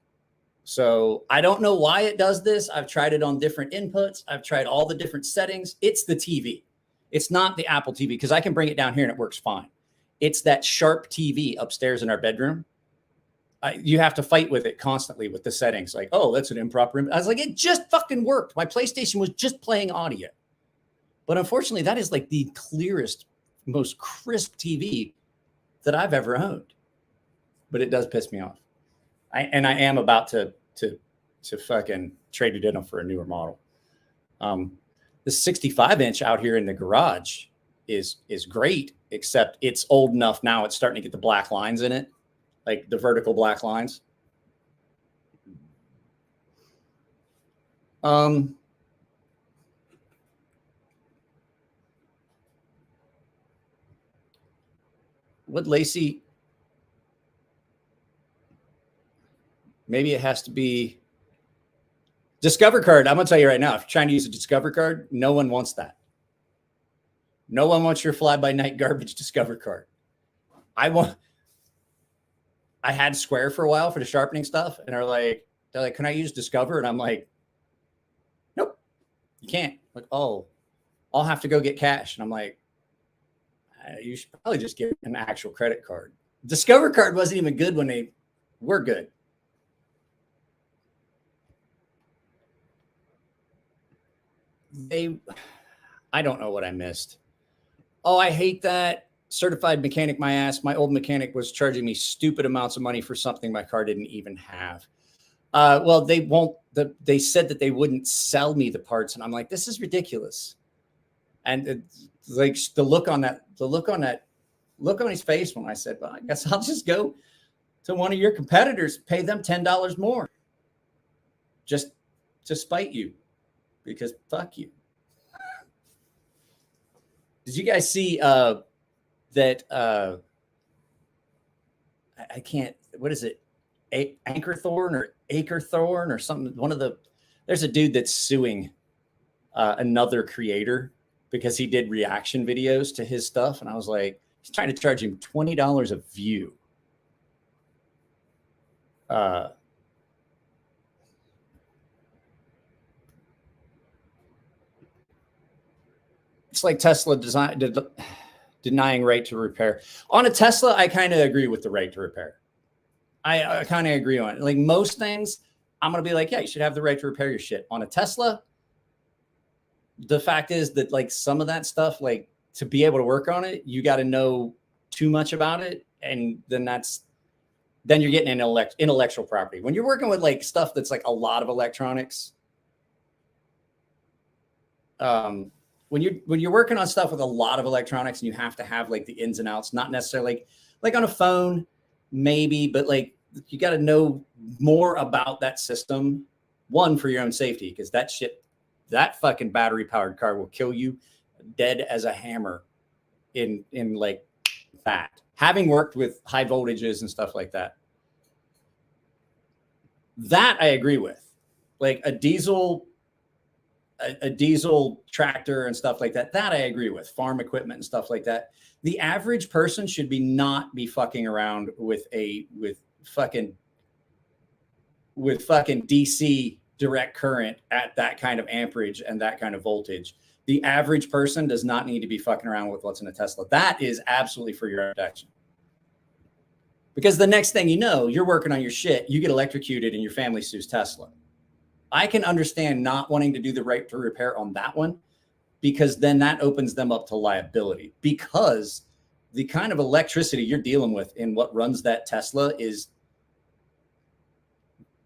Speaker 6: So I don't know why it does this. I've tried it on different inputs. I've tried all the different settings. It's the TV. It's not the Apple TV, because I can bring it down here and it works fine. It's that Sharp TV upstairs in our bedroom. You have to fight with it constantly with the settings. Like, oh, that's an improper. I was like, it just fucking worked. My PlayStation was just playing audio. But unfortunately, that is like the clearest, most crisp TV that I've ever owned. But it does piss me off. I am about to fucking trade it in for a newer model. The 65-inch out here in the garage is great, except it's old enough now. It's starting to get the black lines in it, like the vertical black lines. What Lacey? Maybe it has to be Discover card. I'm going to tell you right now, if you're trying to use a Discover card, no one wants that. No one wants your fly-by-night garbage Discover card. I had Square for a while for the sharpening stuff, and they're like, can I use Discover? And I'm like, nope, you can't. Like, oh, I'll have to go get cash. And I'm like, you should probably just get an actual credit card. Discover card wasn't even good when they were good. I don't know what I missed. Oh, I hate that. Certified mechanic, my ass. My old mechanic was charging me stupid amounts of money for something my car didn't even have. Well, they said that they wouldn't sell me the parts. And I'm like, this is ridiculous. And like the look on his face when I said, well, I guess I'll just go to one of your competitors, pay them $10 more. Just to spite you. Because fuck you. Did you guys see that I can't, what is it? Acrethorn or something. There's a dude that's suing another creator because he did reaction videos to his stuff. And I was like, he's trying to charge him $20 a view. It's like Tesla denying right to repair. On a Tesla, I kind of agree with the right to repair. I kind of agree on it. Like most things, I'm going to be like, yeah, you should have the right to repair your shit. On a Tesla, the fact is that like some of that stuff, like to be able to work on it, you got to know too much about it. And then you're getting an intellectual property. When you're working with like stuff that's like a lot of electronics, when you're working on stuff with a lot of electronics and you have to have like the ins and outs, not necessarily like on a phone, maybe, but like you got to know more about that system. One, for your own safety, because that fucking battery powered car will kill you dead as a hammer in like that. Having worked with high voltages and stuff like that I agree with. Like a diesel tractor and stuff like that I agree with. Farm equipment and stuff like that. The average person should not be fucking around with fucking DC direct current at that kind of amperage and that kind of voltage. The average person does not need to be fucking around with what's in a Tesla. That is absolutely for your protection. Because the next thing you know, you're working on your shit, you get electrocuted and your family sues Tesla. I can understand not wanting to do the right to repair on that one, because then that opens them up to liability, because the kind of electricity you're dealing with in what runs that Tesla is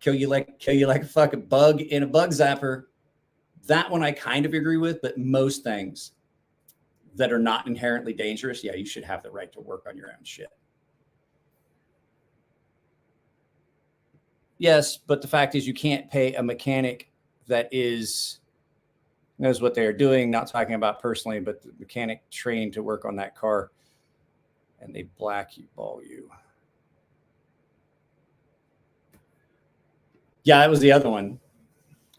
Speaker 6: kill you like a fucking bug in a bug zapper. That one I kind of agree with, but most things that are not inherently dangerous, yeah, you should have the right to work on your own shit. Yes, but the fact is you can't pay a mechanic that knows what they're doing, not talking about personally, but the mechanic trained to work on that car, and they blackball you. Yeah, that was the other one.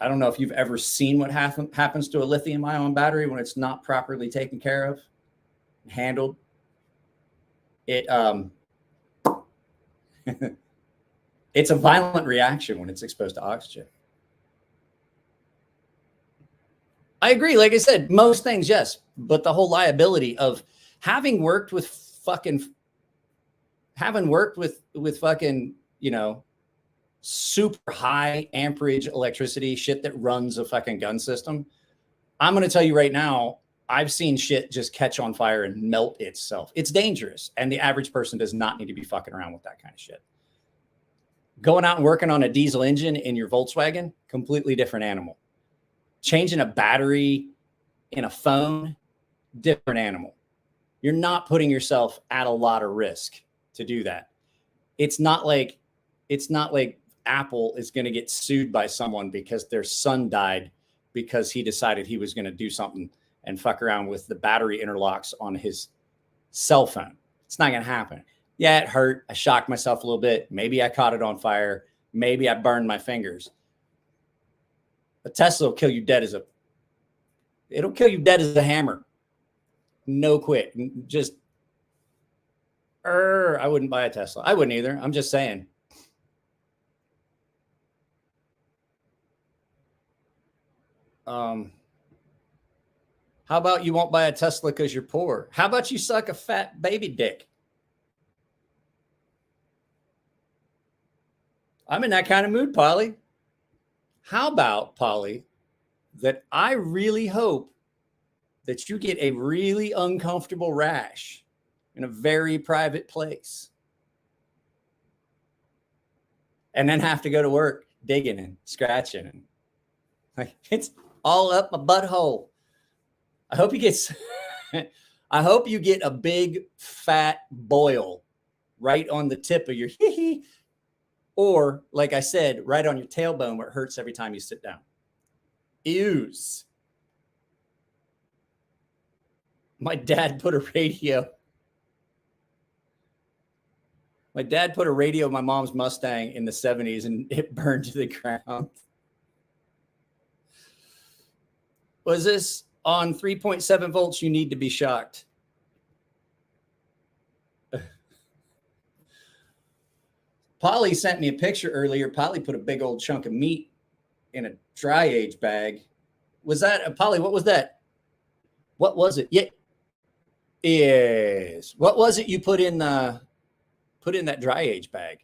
Speaker 6: I don't know if you've ever seen what happens to a lithium-ion battery when it's not properly taken care of and handled. It's a violent reaction when it's exposed to oxygen. I agree. Like I said, most things, yes, but the whole liability of having worked with fucking, you know, super high amperage electricity, shit that runs a fucking gun system. I'm going to tell you right now, I've seen shit just catch on fire and melt itself. It's dangerous. And the average person does not need to be fucking around with that kind of shit. Going out and working on a diesel engine in your Volkswagen, completely different animal. Changing a battery in a phone, different animal. You're not putting yourself at a lot of risk to do that. It's not like Apple is going to get sued by someone because their son died because he decided he was going to do something and fuck around with the battery interlocks on his cell phone. It's not going to happen. Yeah, it hurt. I shocked myself a little bit. Maybe I caught it on fire. Maybe I burned my fingers. A Tesla will kill you dead it'll kill you dead as a hammer. No quit. Just, I wouldn't buy a Tesla. I wouldn't either. I'm just saying. How about you won't buy a Tesla because you're poor? How about you suck a fat baby dick? I'm in that kind of mood, Polly. How about, Polly, that I really hope that you get a really uncomfortable rash in a very private place and then have to go to work digging and scratching and like it's all up my butthole. I hope you get a big fat boil right on the tip of your or like I said, right on your tailbone where it hurts every time you sit down. Ews. My dad put a radio in my mom's Mustang in the 70s and it burned to the ground. Was this on 3.7 volts? You need to be shocked. Polly sent me a picture earlier. Polly put a big old chunk of meat in a dry age bag. Was that Polly? What was that? What was it? Yeah. Yes. What was it you put in that dry age bag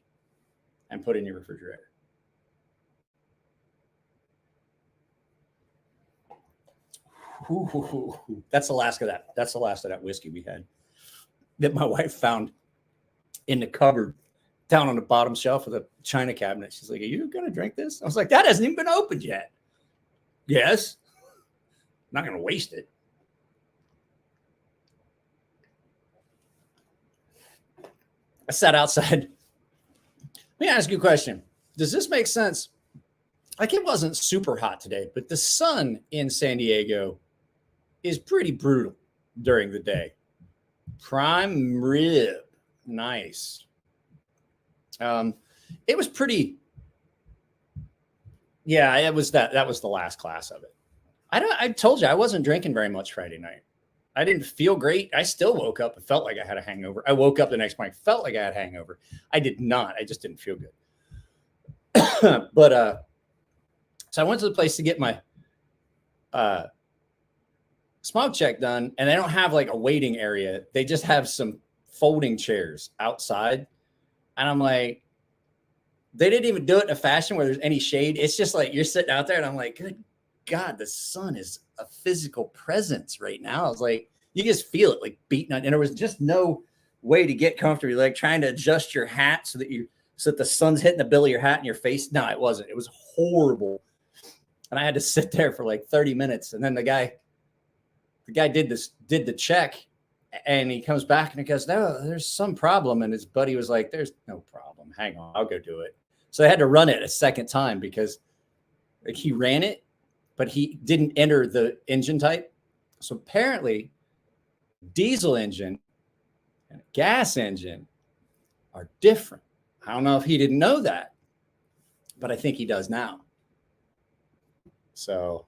Speaker 6: and put in your refrigerator? Ooh, that's the last of that whiskey we had that my wife found in the cupboard down on the bottom shelf of the china cabinet. She's like, "Are you going to drink this?" I was like, "That hasn't even been opened yet." Yes. I'm not going to waste it. I sat outside. Let me ask you a question. Does this make sense? Like it wasn't super hot today, but the sun in San Diego is pretty brutal during the day. Prime rib. Nice. It was pretty. Yeah, it was that was the last class of it. I told you I wasn't drinking very much Friday night. I didn't feel great. I still woke up and felt like I had a hangover. I woke up the next morning, felt like I had a hangover. I did not. I just didn't feel good. But so I went to the place to get my smog check done, and they don't have like a waiting area. They just have some folding chairs outside. And I'm like, they didn't even do it in a fashion where there's any shade. It's just like you're sitting out there, and I'm like, good God, the sun is a physical presence right now. I was like, you just feel it like beating on, and there was just no way to get comfortable. You're like trying to adjust your hat so that the sun's hitting the bill of your hat in your face. No, it wasn't. It was horrible. And I had to sit there for like 30 minutes. And then the guy did the check, and he comes back and he goes, no, there's some problem. And his buddy was like, there's no problem. Hang on, I'll go do it. So I had to run it a second time because like he ran it, but he didn't enter the engine type. So apparently diesel engine and gas engine are different. I don't know if he didn't know that, but I think he does now. So,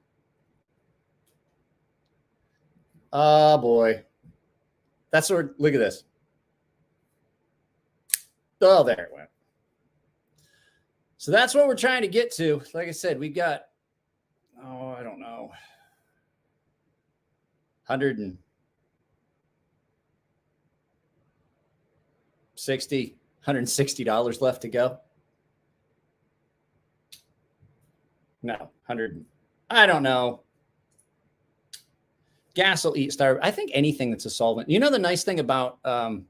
Speaker 6: oh boy. That's where, look at this. Oh, there it went. So that's what we're trying to get to. Like I said, we've got, I don't know, $160 left to go. No, 100. I don't know. Gas will eat star. I think anything that's a solvent. You know the nice thing about no,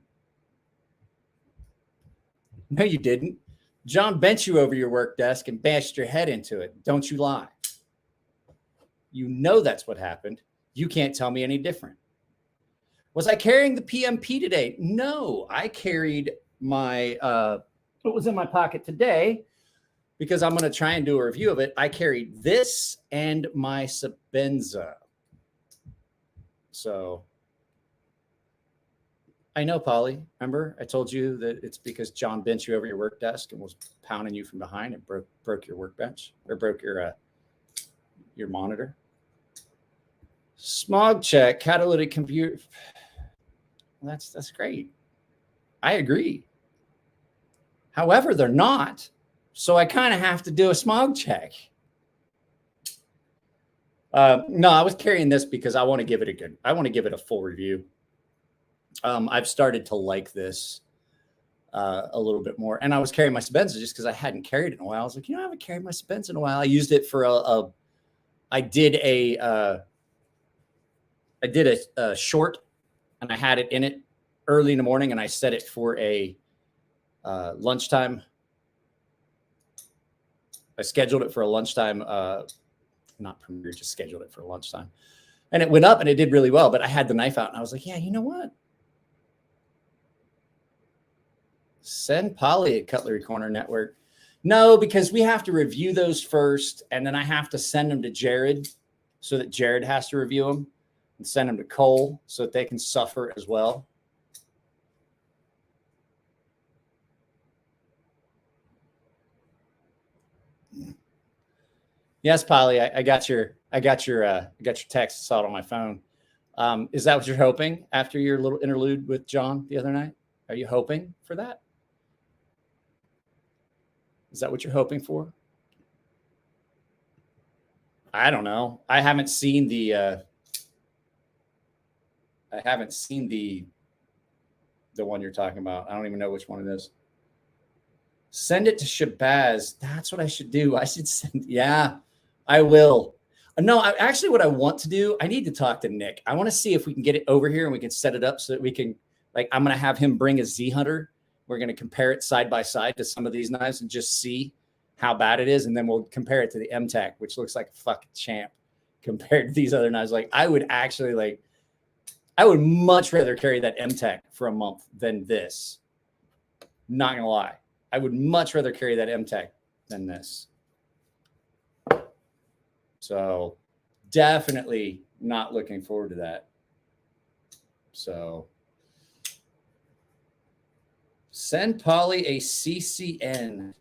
Speaker 6: you didn't. John bent you over your work desk and bashed your head into it. Don't you lie. You know that's what happened. You can't tell me any different. Was I carrying the PMP today? No, I carried my what was in my pocket today because I'm going to try and do a review of it. I carried this and my Sabenza. So I know, Polly. Remember, I told you that it's because John bent you over your work desk and was pounding you from behind and broke your workbench or broke your monitor. Smog check, catalytic computer. That's great. I agree. However, they're not. So I kind of have to do a smog check. No, I was carrying this because I want to give it a full review. I've started to like this a little bit more. And I was carrying my Sabenza just because I hadn't carried it in a while. I was like, I haven't carried my Sabenza in a while. I used it for I did a short, and I had it in it early in the morning, and I set it for a lunchtime. I scheduled it for a lunchtime, not premiere, just scheduled it for lunchtime. And it went up and it did really well, but I had the knife out and I was like, yeah, you know what? Send Polly at Cutlery Corner Network. No, because we have to review those first, and then I have to send them to Jared so that Jared has to review them and send them to Cole so that they can suffer as well. Yes, Polly, I got your text. Saw it on my phone. Is that what you're hoping after your little interlude with John the other night? Are you hoping for that? Is that what you're hoping for? I don't know. I haven't seen the one you're talking about. I don't even know which one it is. Send it to Shabazz. That's what I should do. I should send. Yeah, I will. No, actually what I want to do, I need to talk to Nick. I want to see if we can get it over here and we can set it up so that we can, like, I'm going to have him bring a Z Hunter. We're going to compare it side by side to some of these knives and just see how bad it is. And then we'll compare it to the M-Tech, which looks like a fucking champ compared to these other knives. Like, I would much rather carry that M-Tech for a month than this. Not going to lie. I would much rather carry that M-Tech than this. So definitely not looking forward to that. So send Polly a CCN.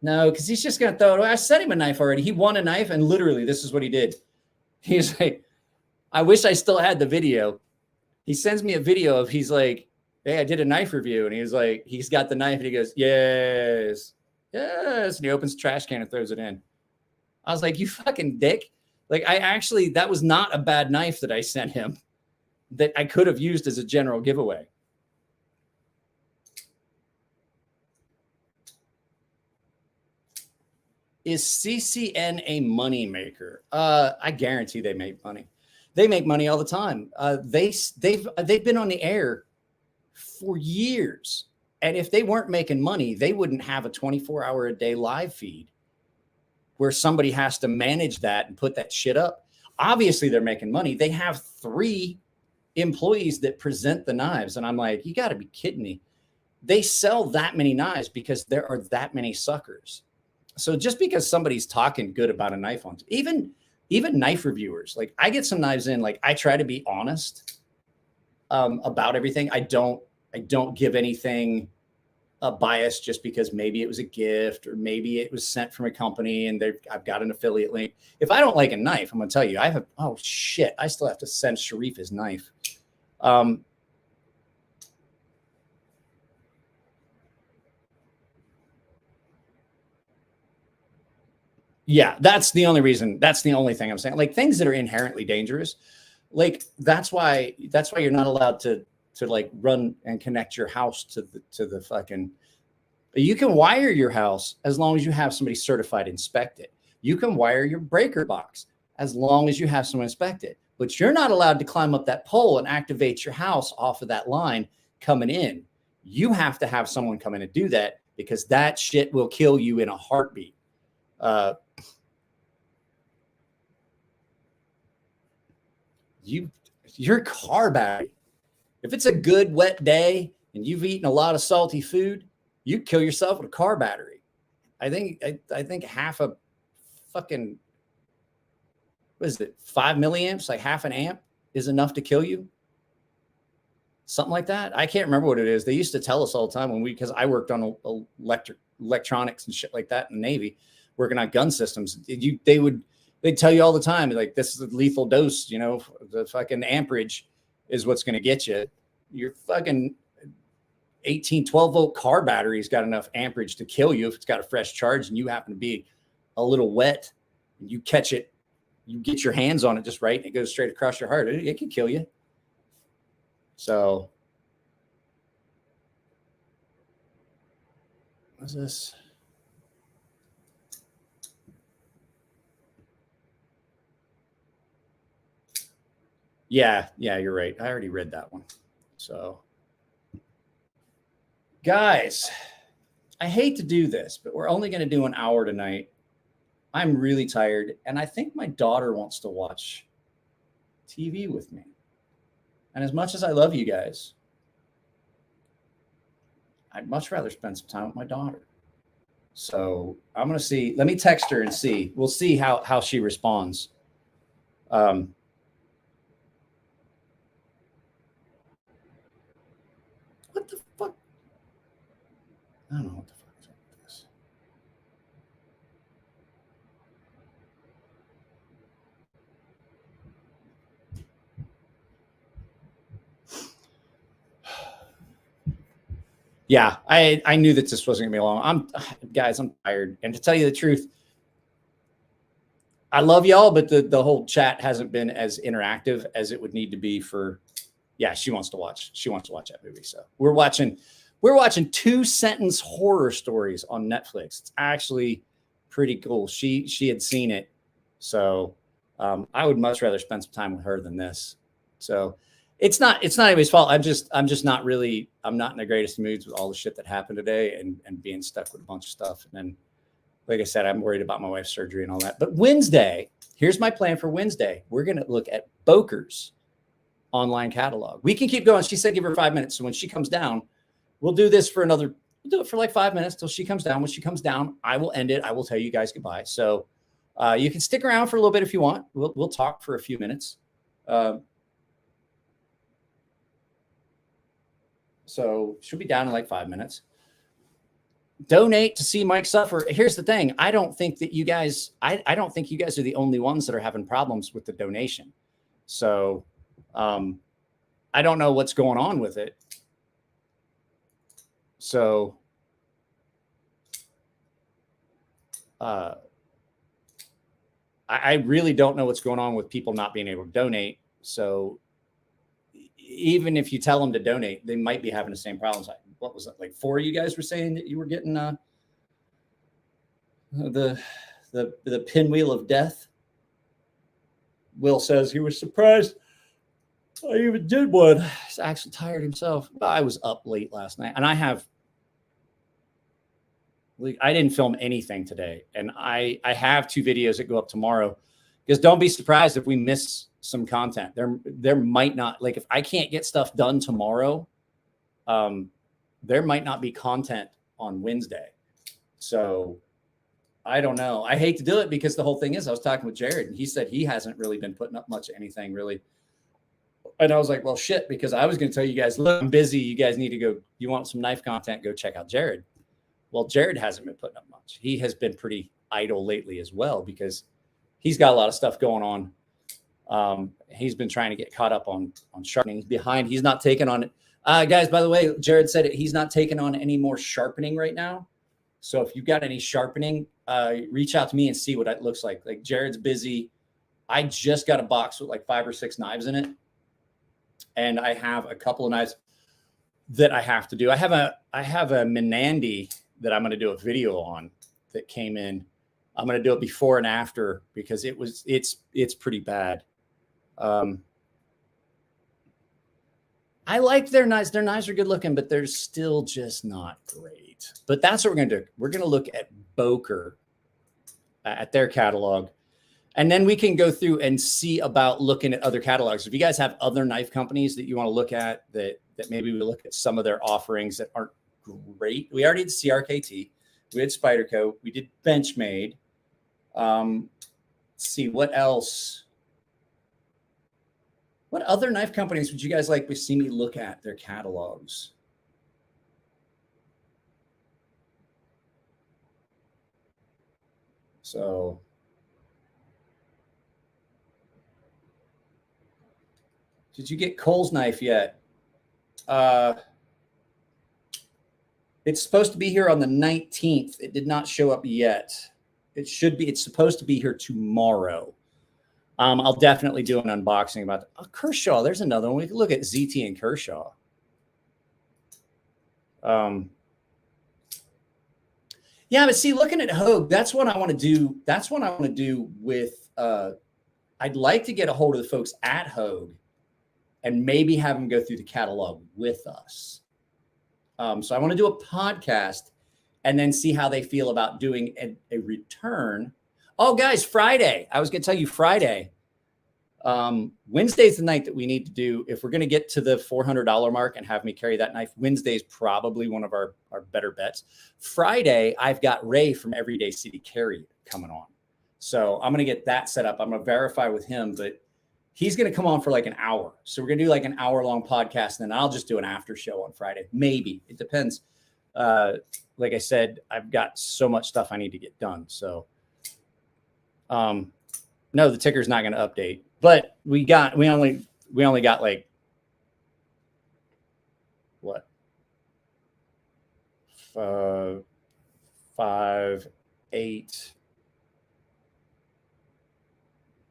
Speaker 6: No, because he's just going to throw it away. I sent him a knife already. He won a knife, and literally this is what he did. He's like, I wish I still had the video. He sends me a video of he's like, hey, I did a knife review. And he was like, he's got the knife and he goes, yes, yes. And he opens the trash can and throws it in. I was like, you fucking dick. Like that was not a bad knife that I sent him that I could have used as a general giveaway. Is CCN a money maker? I guarantee they make money. They make money all the time. They've been on the air for years. And if they weren't making money, they wouldn't have a 24-hour-a-day live feed where somebody has to manage that and put that shit up. Obviously, they're making money. They have 3 employees that present the knives. And I'm like, you got to be kidding me. They sell that many knives because there are that many suckers. So just because somebody's talking good about a knife on, even knife reviewers, like I get some knives in, like I try to be honest about everything. I don't give anything a bias just because maybe it was a gift or maybe it was sent from a company and I've got an affiliate link. If I don't like a knife, I'm gonna tell you, oh shit, I still have to send Sharif his knife. Yeah, that's the only reason. That's the only thing I'm saying. Like things that are inherently dangerous, like that's why you're not allowed to like run and connect your house to the fucking. You can wire your house as long as you have somebody certified inspect it. You can wire your breaker box as long as you have someone inspect it. But you're not allowed to climb up that pole and activate your house off of that line coming in. You have to have someone come in and do that because that shit will kill you in a heartbeat. Your car battery, if it's a good wet day and you've eaten a lot of salty food, you kill yourself with a car battery. I think half a fucking, what is it, 5 milliamps, like half an amp is enough to kill you. Something like that. I can't remember what it is. They used to tell us all the time because I worked on electronics and shit like that in the Navy, working on gun systems. They'd tell you all the time, like, this is a lethal dose, the fucking amperage is what's going to get you. Your fucking 12 volt car battery's got enough amperage to kill you if it's got a fresh charge and you happen to be a little wet and you catch it, you get your hands on it just right and it goes straight across your heart. It can kill you. So, what's this? Yeah, you're right. I already read that one. So, guys, I hate to do this, but we're only going to do an hour tonight. I'm really tired, and I think my daughter wants to watch TV with me. And as much as I love you guys, I'd much rather spend some time with my daughter. So I'm going to see. Let me text her and see. We'll see how she responds. What the fuck? I don't know what the fuck is up with this. Yeah, I knew that this wasn't gonna be long. I'm tired. And to tell you the truth, I love y'all, but the whole chat hasn't been as interactive as it would need to be for. Yeah, she wants to watch that movie. So we're watching 2-sentence horror stories on Netflix. It's actually pretty cool. She had seen it. So I would much rather spend some time with her than this. So it's not anybody's fault. I'm not in the greatest moods with all the shit that happened today and being stuck with a bunch of stuff. And then, like I said, I'm worried about my wife's surgery and all that. But Wednesday, here's my plan for Wednesday. We're going to look at Boker's online catalog. We can keep going. She said give her 5 minutes. So when she comes down, we'll do this for we'll do it for like 5 minutes till she comes down. When she comes down, I will end it. I will tell you guys goodbye. So you can stick around for a little bit if you want. We'll talk for a few minutes. So she'll be down in like 5 minutes. Donate to see Mike suffer. Here's the thing. I don't think that you guys, I don't think you guys are the only ones that are having problems with the donation. So I don't know what's going on with it. So I really don't know what's going on with people not being able to donate. So even if you tell them to donate, they might be having the same problems. What was it? Like 4 of you guys were saying that you were getting the pinwheel of death. Will says he was surprised I even did one. He's actually tired himself. I was up late last night, and I didn't film anything today, and I have 2 videos that go up tomorrow. Because don't be surprised if we miss some content. There might not, like, if I can't get stuff done tomorrow, there might not be content on Wednesday. So I don't know. I hate to do it because the whole thing is, I was talking with Jared and he said he hasn't really been putting up much of anything really. And I was like, well, shit, because I was going to tell you guys, look, I'm busy. You guys need to go. You want some knife content? Go check out Jared. Well, Jared hasn't been putting up much. He has been pretty idle lately as well because he's got a lot of stuff going on. He's been trying to get caught up on sharpening. He's behind. He's not taking on it. Guys, by the way, Jared said it. He's not taking on any more sharpening right now. So if you've got any sharpening, reach out to me and see what it looks like. Like Jared's busy. I just got a box with like 5 or 6 knives in it. And I have a couple of knives that I have to do. I have a Menandy that I'm going to do a video on that came in. I'm going to do it before and after because it's pretty bad. I like their knives. Their knives are good looking, but they're still just not great. But that's what we're going to do. We're going to look at Boker at their catalog. And then we can go through and see about looking at other catalogs. If you guys have other knife companies that you want to look at, that maybe we look at some of their offerings that aren't great. We already did CRKT. We had Spyderco. We did Benchmade. Let's see, what else? What other knife companies would you guys like to see me look at their catalogs? So did you get Cole's knife yet? It's supposed to be here on the 19th. It did not show up yet. It's supposed to be here tomorrow. I'll definitely do an unboxing about Kershaw. There's another one. We can look at ZT and Kershaw. Yeah, but see, looking at Hogue, that's what I want to do. That's what I want to do with, I'd like to get a hold of the folks at Hogue and maybe have them go through the catalog with us. So I want to do a podcast and then see how they feel about doing a return. Oh, guys, Friday. I was going to tell you Friday. Wednesday's the night that we need to do. If we're going to get to the $400 mark and have me carry that knife, Wednesday's probably one of our better bets. Friday, I've got Ray from Everyday City Carry coming on. So I'm going to get that set up. I'm going to verify with him, but he's going to come on for like an hour. So we're going to do like an hour-long podcast, and then I'll just do an after show on Friday. Maybe. It depends. Like I said, I've got so much stuff I need to get done. So no, the ticker's not going to update. But we only got like what? 5, 8.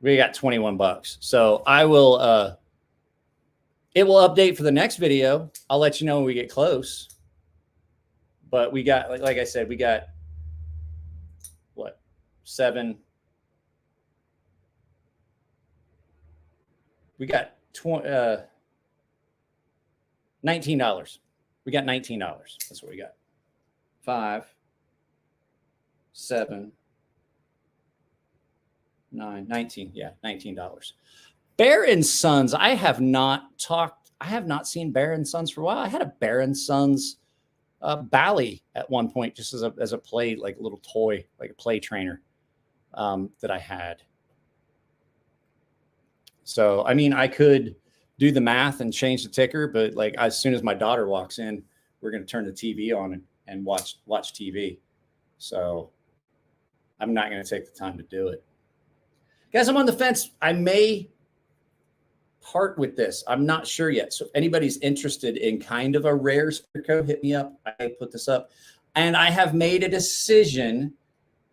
Speaker 6: We got $21. So I will it will update for the next video. I'll let you know when we get close. But we got, like I said, we got what? 7. We got $19. We got $19. That's what we got. 5, 7, 9, 19. Yeah, $19. Bear & Sons. I have not seen Bear & Sons for a while. I had a Bear & Sons Bally at one point, just as a play, like a little toy, like a play trainer that I had. So, I mean, I could do the math and change the ticker, but like as soon as my daughter walks in, we're going to turn the TV on and watch TV. So I'm not going to take the time to do it. Guys, I'm on the fence. I may part with this. I'm not sure yet. So if anybody's interested in kind of a rare Spyderco, hit me up. I put this up. And I have made a decision.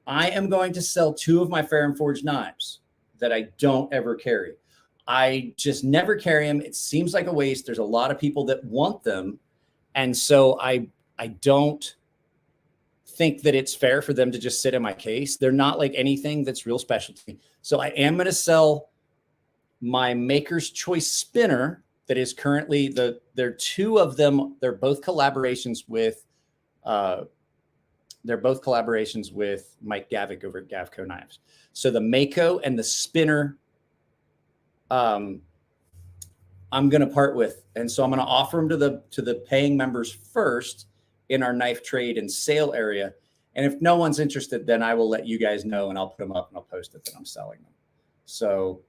Speaker 6: I am going to sell 2 of my Fair and Forged knives that I don't ever carry. I just never carry them. It seems like a waste. There's a lot of people that want them. And so I don't think that it's fair for them to just sit in my case. They're not like anything that's real special to me. So I am going to sell my Maker's Choice spinner that is currently there are 2 of them. They're both collaborations with Mike Gavick over at Gavco Knives. So the Mako and the spinner I'm going to part with. And so I'm going to offer them to the paying members first in our knife trade and sale area. And if no one's interested, then I will let you guys know and I'll put them up and I'll post it that I'm selling them. So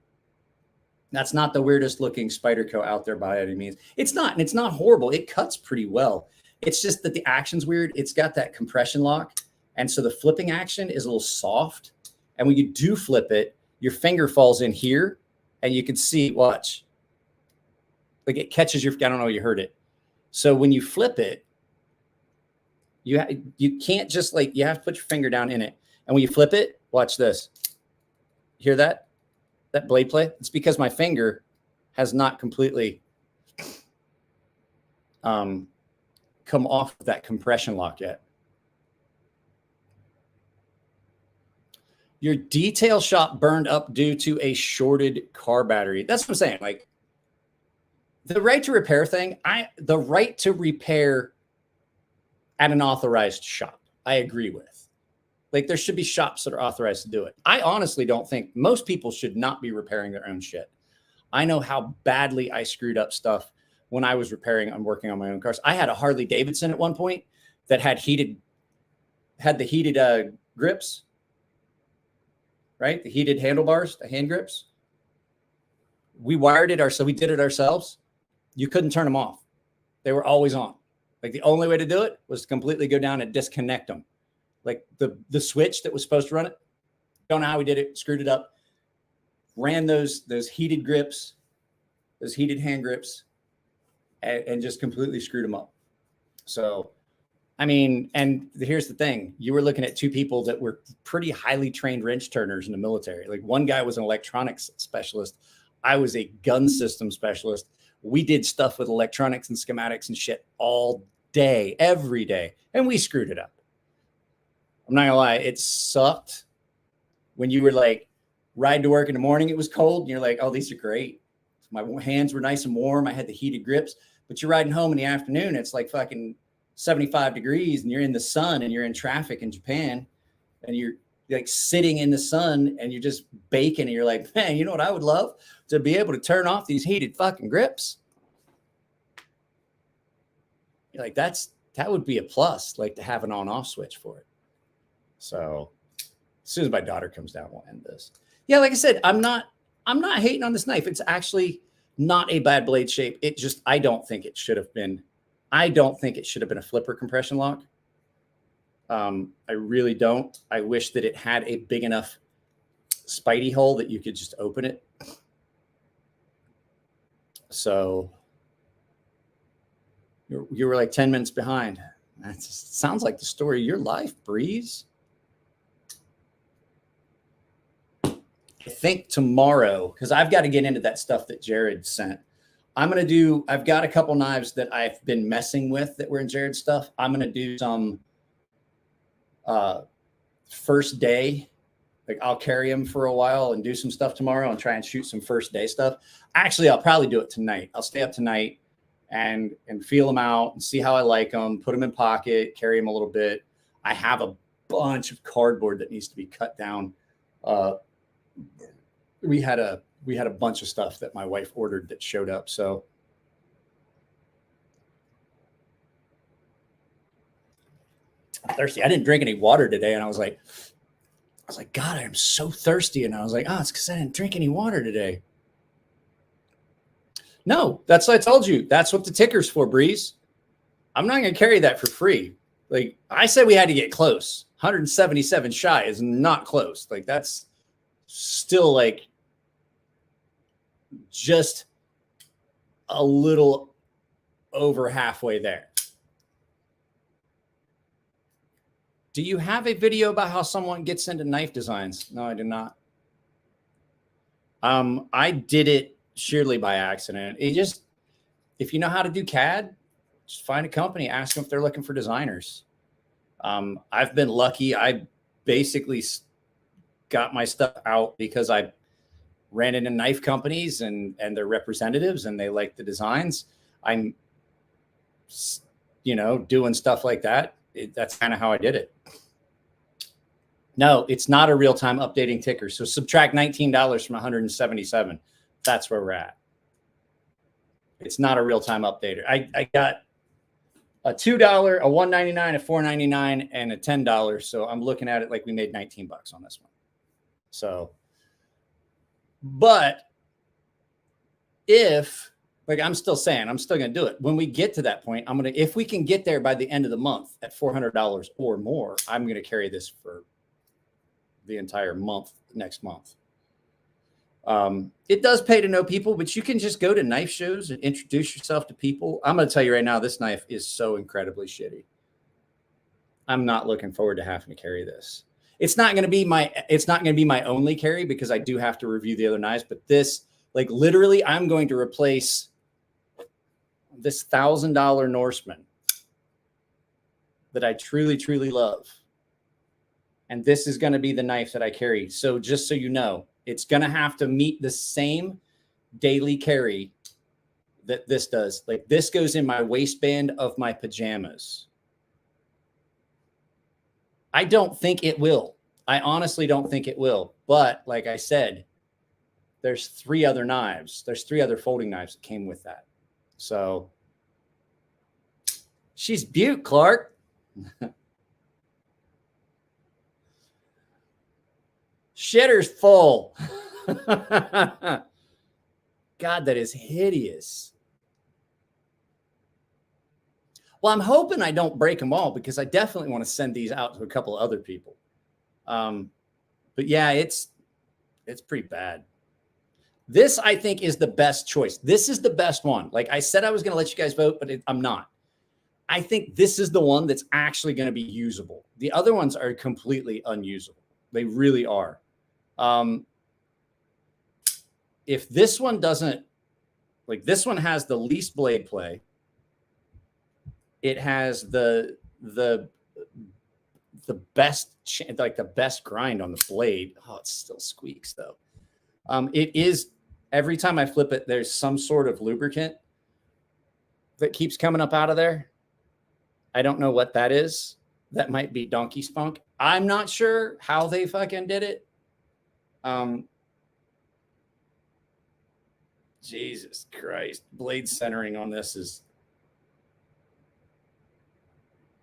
Speaker 6: that's not the weirdest looking Spyderco out there by any means. It's not, and it's not horrible. It cuts pretty well. It's just that the action's weird. It's got that compression lock. And so the flipping action is a little soft. And when you do flip it, your finger falls in here and you can see, watch, like it catches your, I don't know, you heard it. So when you flip it, you can't just like, you have to put your finger down in it. And when you flip it, watch this. Hear that? That blade play? It's because my finger has not completely come off of that compression lock yet. Your detail shop burned up due to a shorted car battery. That's what I'm saying. Like the right to repair thing, the right to repair at an authorized shop, I agree with. Like there should be shops that are authorized to do it. I honestly don't think most people should not be repairing their own shit. I know how badly I screwed up stuff when I was repairing and working on my own cars. I had a Harley Davidson at one point that had the heated grips, right? The heated handlebars, the hand grips. We wired it ourselves. We did it ourselves. You couldn't turn them off. They were always on. Like the only way to do it was to completely go down and disconnect them. Like the switch that was supposed to run it. Don't know how we did it. Screwed it up. Ran those heated grips, those heated hand grips, and just completely screwed them up. So, I mean, and here's the thing. You were looking at 2 people that were pretty highly trained wrench turners in the military. Like one guy was an electronics specialist. I was a gun system specialist. We did stuff with electronics and schematics and shit all day, every day. And we screwed it up. I'm not gonna lie. It sucked when you were like riding to work in the morning. It was cold and you're like, oh, these are great. My hands were nice and warm. I had the heated grips, but you're riding home in the afternoon. It's like fucking 75 degrees and you're in the sun and you're in traffic in Japan and you're like sitting in the sun and you're just baking and you're like, man, you know what I would love? To be able to turn off these heated fucking grips. You're like, that would be a plus, like to have an on-off switch for it. So as soon as my daughter comes down, we'll end this. Yeah, like I said, I'm not hating on this knife. It's actually not a bad blade shape. It just, I don't think it should have been a flipper compression lock. I really don't. I wish that it had a big enough Spidey hole that you could just open it. So you were like 10 minutes behind. That sounds like the story of your life, Breeze. I think tomorrow, because I've got to get into that stuff that Jared sent. I've got a couple knives that I've been messing with that were in Jared's stuff. I'm going to do some first day. Like I'll carry them for a while and do some stuff tomorrow and try and shoot some first day stuff. Actually, I'll probably do it tonight. I'll stay up tonight and feel them out and see how I like them, put them in pocket, carry them a little bit. I have a bunch of cardboard that needs to be cut down. We had a bunch of stuff that my wife ordered that showed up. So I'm thirsty. I didn't drink any water today. And I was like, God, I am so thirsty. And I was like, it's because I didn't drink any water today. No, that's what I told you. That's what the ticker's for, Breeze. I'm not going to carry that for free. Like I said, we had to get close. 177 shy is not close. Like that's still like just a little over halfway there. Do you have a video about how someone gets into knife designs? No, I do not. I did it sheerly by accident. It just, if you know how to do CAD, just find a company, ask them if they're looking for designers. I've been lucky. I basically got my stuff out because I ran into knife companies and their representatives, and they like the designs. I'm, doing stuff like that. That's kind of how I did it. No, it's not a real-time updating ticker. So subtract $19 from 177. That's where we're at. It's not a real-time updater. I got a $2, a $1.99, a $4.99, and a $10. So I'm looking at it like we made 19 bucks on this one. So, but if, like I'm still saying, I'm still going to do it. When we get to that point, if we can get there by the end of the month at $400 or more, I'm going to carry this for the entire month, next month. It does pay to know people, but you can just go to knife shows and introduce yourself to people. I'm going to tell you right now, this knife is so incredibly shitty. I'm not looking forward to having to carry this. It's not going to be my only carry because I do have to review the other knives, but this, like literally, I'm going to replace this $1,000 Norseman that I truly, truly love. And this is going to be the knife that I carry. So just so you know, it's going to have to meet the same daily carry that this does. Like this goes in my waistband of my pajamas. I don't think it will. I honestly don't think it will. But like I said, there's 3 other knives. There's 3 other folding knives that came with that. So she's beaut, Clark. Shitter's full. God, that is hideous. Well, I'm hoping I don't break them all because I definitely want to send these out to a couple of other people. But yeah, it's pretty bad. This, I think, is the best choice. This is the best one. Like I said, I was going to let you guys vote, but I'm not. I think this is the one that's actually going to be usable. The other ones are completely unusable. They really are. If this one doesn't, like this one has the least blade play. It has the best, like the best grind on the blade. Oh, it still squeaks though. It is, every time I flip it, there's some sort of lubricant that keeps coming up out of there. I don't know what that is. That might be donkey spunk. I'm not sure how they fucking did it. Jesus Christ. Blade centering on this is...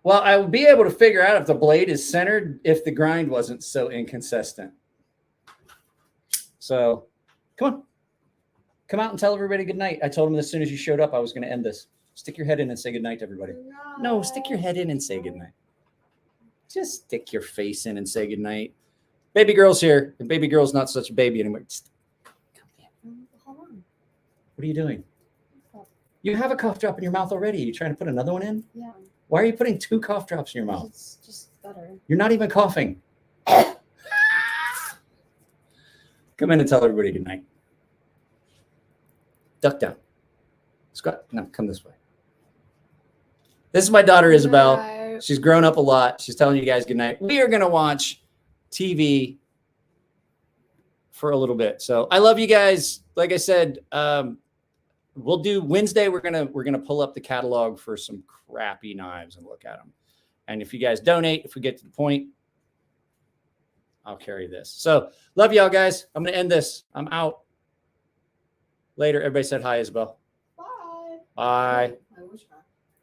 Speaker 6: Well, I would be able to figure out if the blade is centered if the grind wasn't so inconsistent. So, come on. Come out and tell everybody good night. I told them as soon as you showed up, I was going to end this. Stick your head in and say good night to everybody. No, stick your head in and say good night. Just stick your face in and say good night. Baby girl's here. And baby girl's not such a baby anymore.
Speaker 2: Hold on.
Speaker 6: What are you doing? You have a cough drop in your mouth already. Are you trying to put another one in?
Speaker 2: Yeah.
Speaker 6: Why are you putting 2 cough drops in your mouth?
Speaker 2: It's just better.
Speaker 6: You're not even coughing. Come in and tell everybody good night. Duck down. Scott, no, come this way. This is my daughter, Isabel.
Speaker 2: Bye.
Speaker 6: She's grown up a lot. She's telling you guys good night. We are going to watch TV for a little bit. So I love you guys. Like I said, we'll do Wednesday. We're gonna pull up the catalog for some crappy knives and look at them. And if you guys donate, if we get to the point, I'll carry this. So love y'all guys. I'm gonna end this. I'm out. Later. Everybody said hi, Isabel.
Speaker 2: Bye.
Speaker 6: Bye.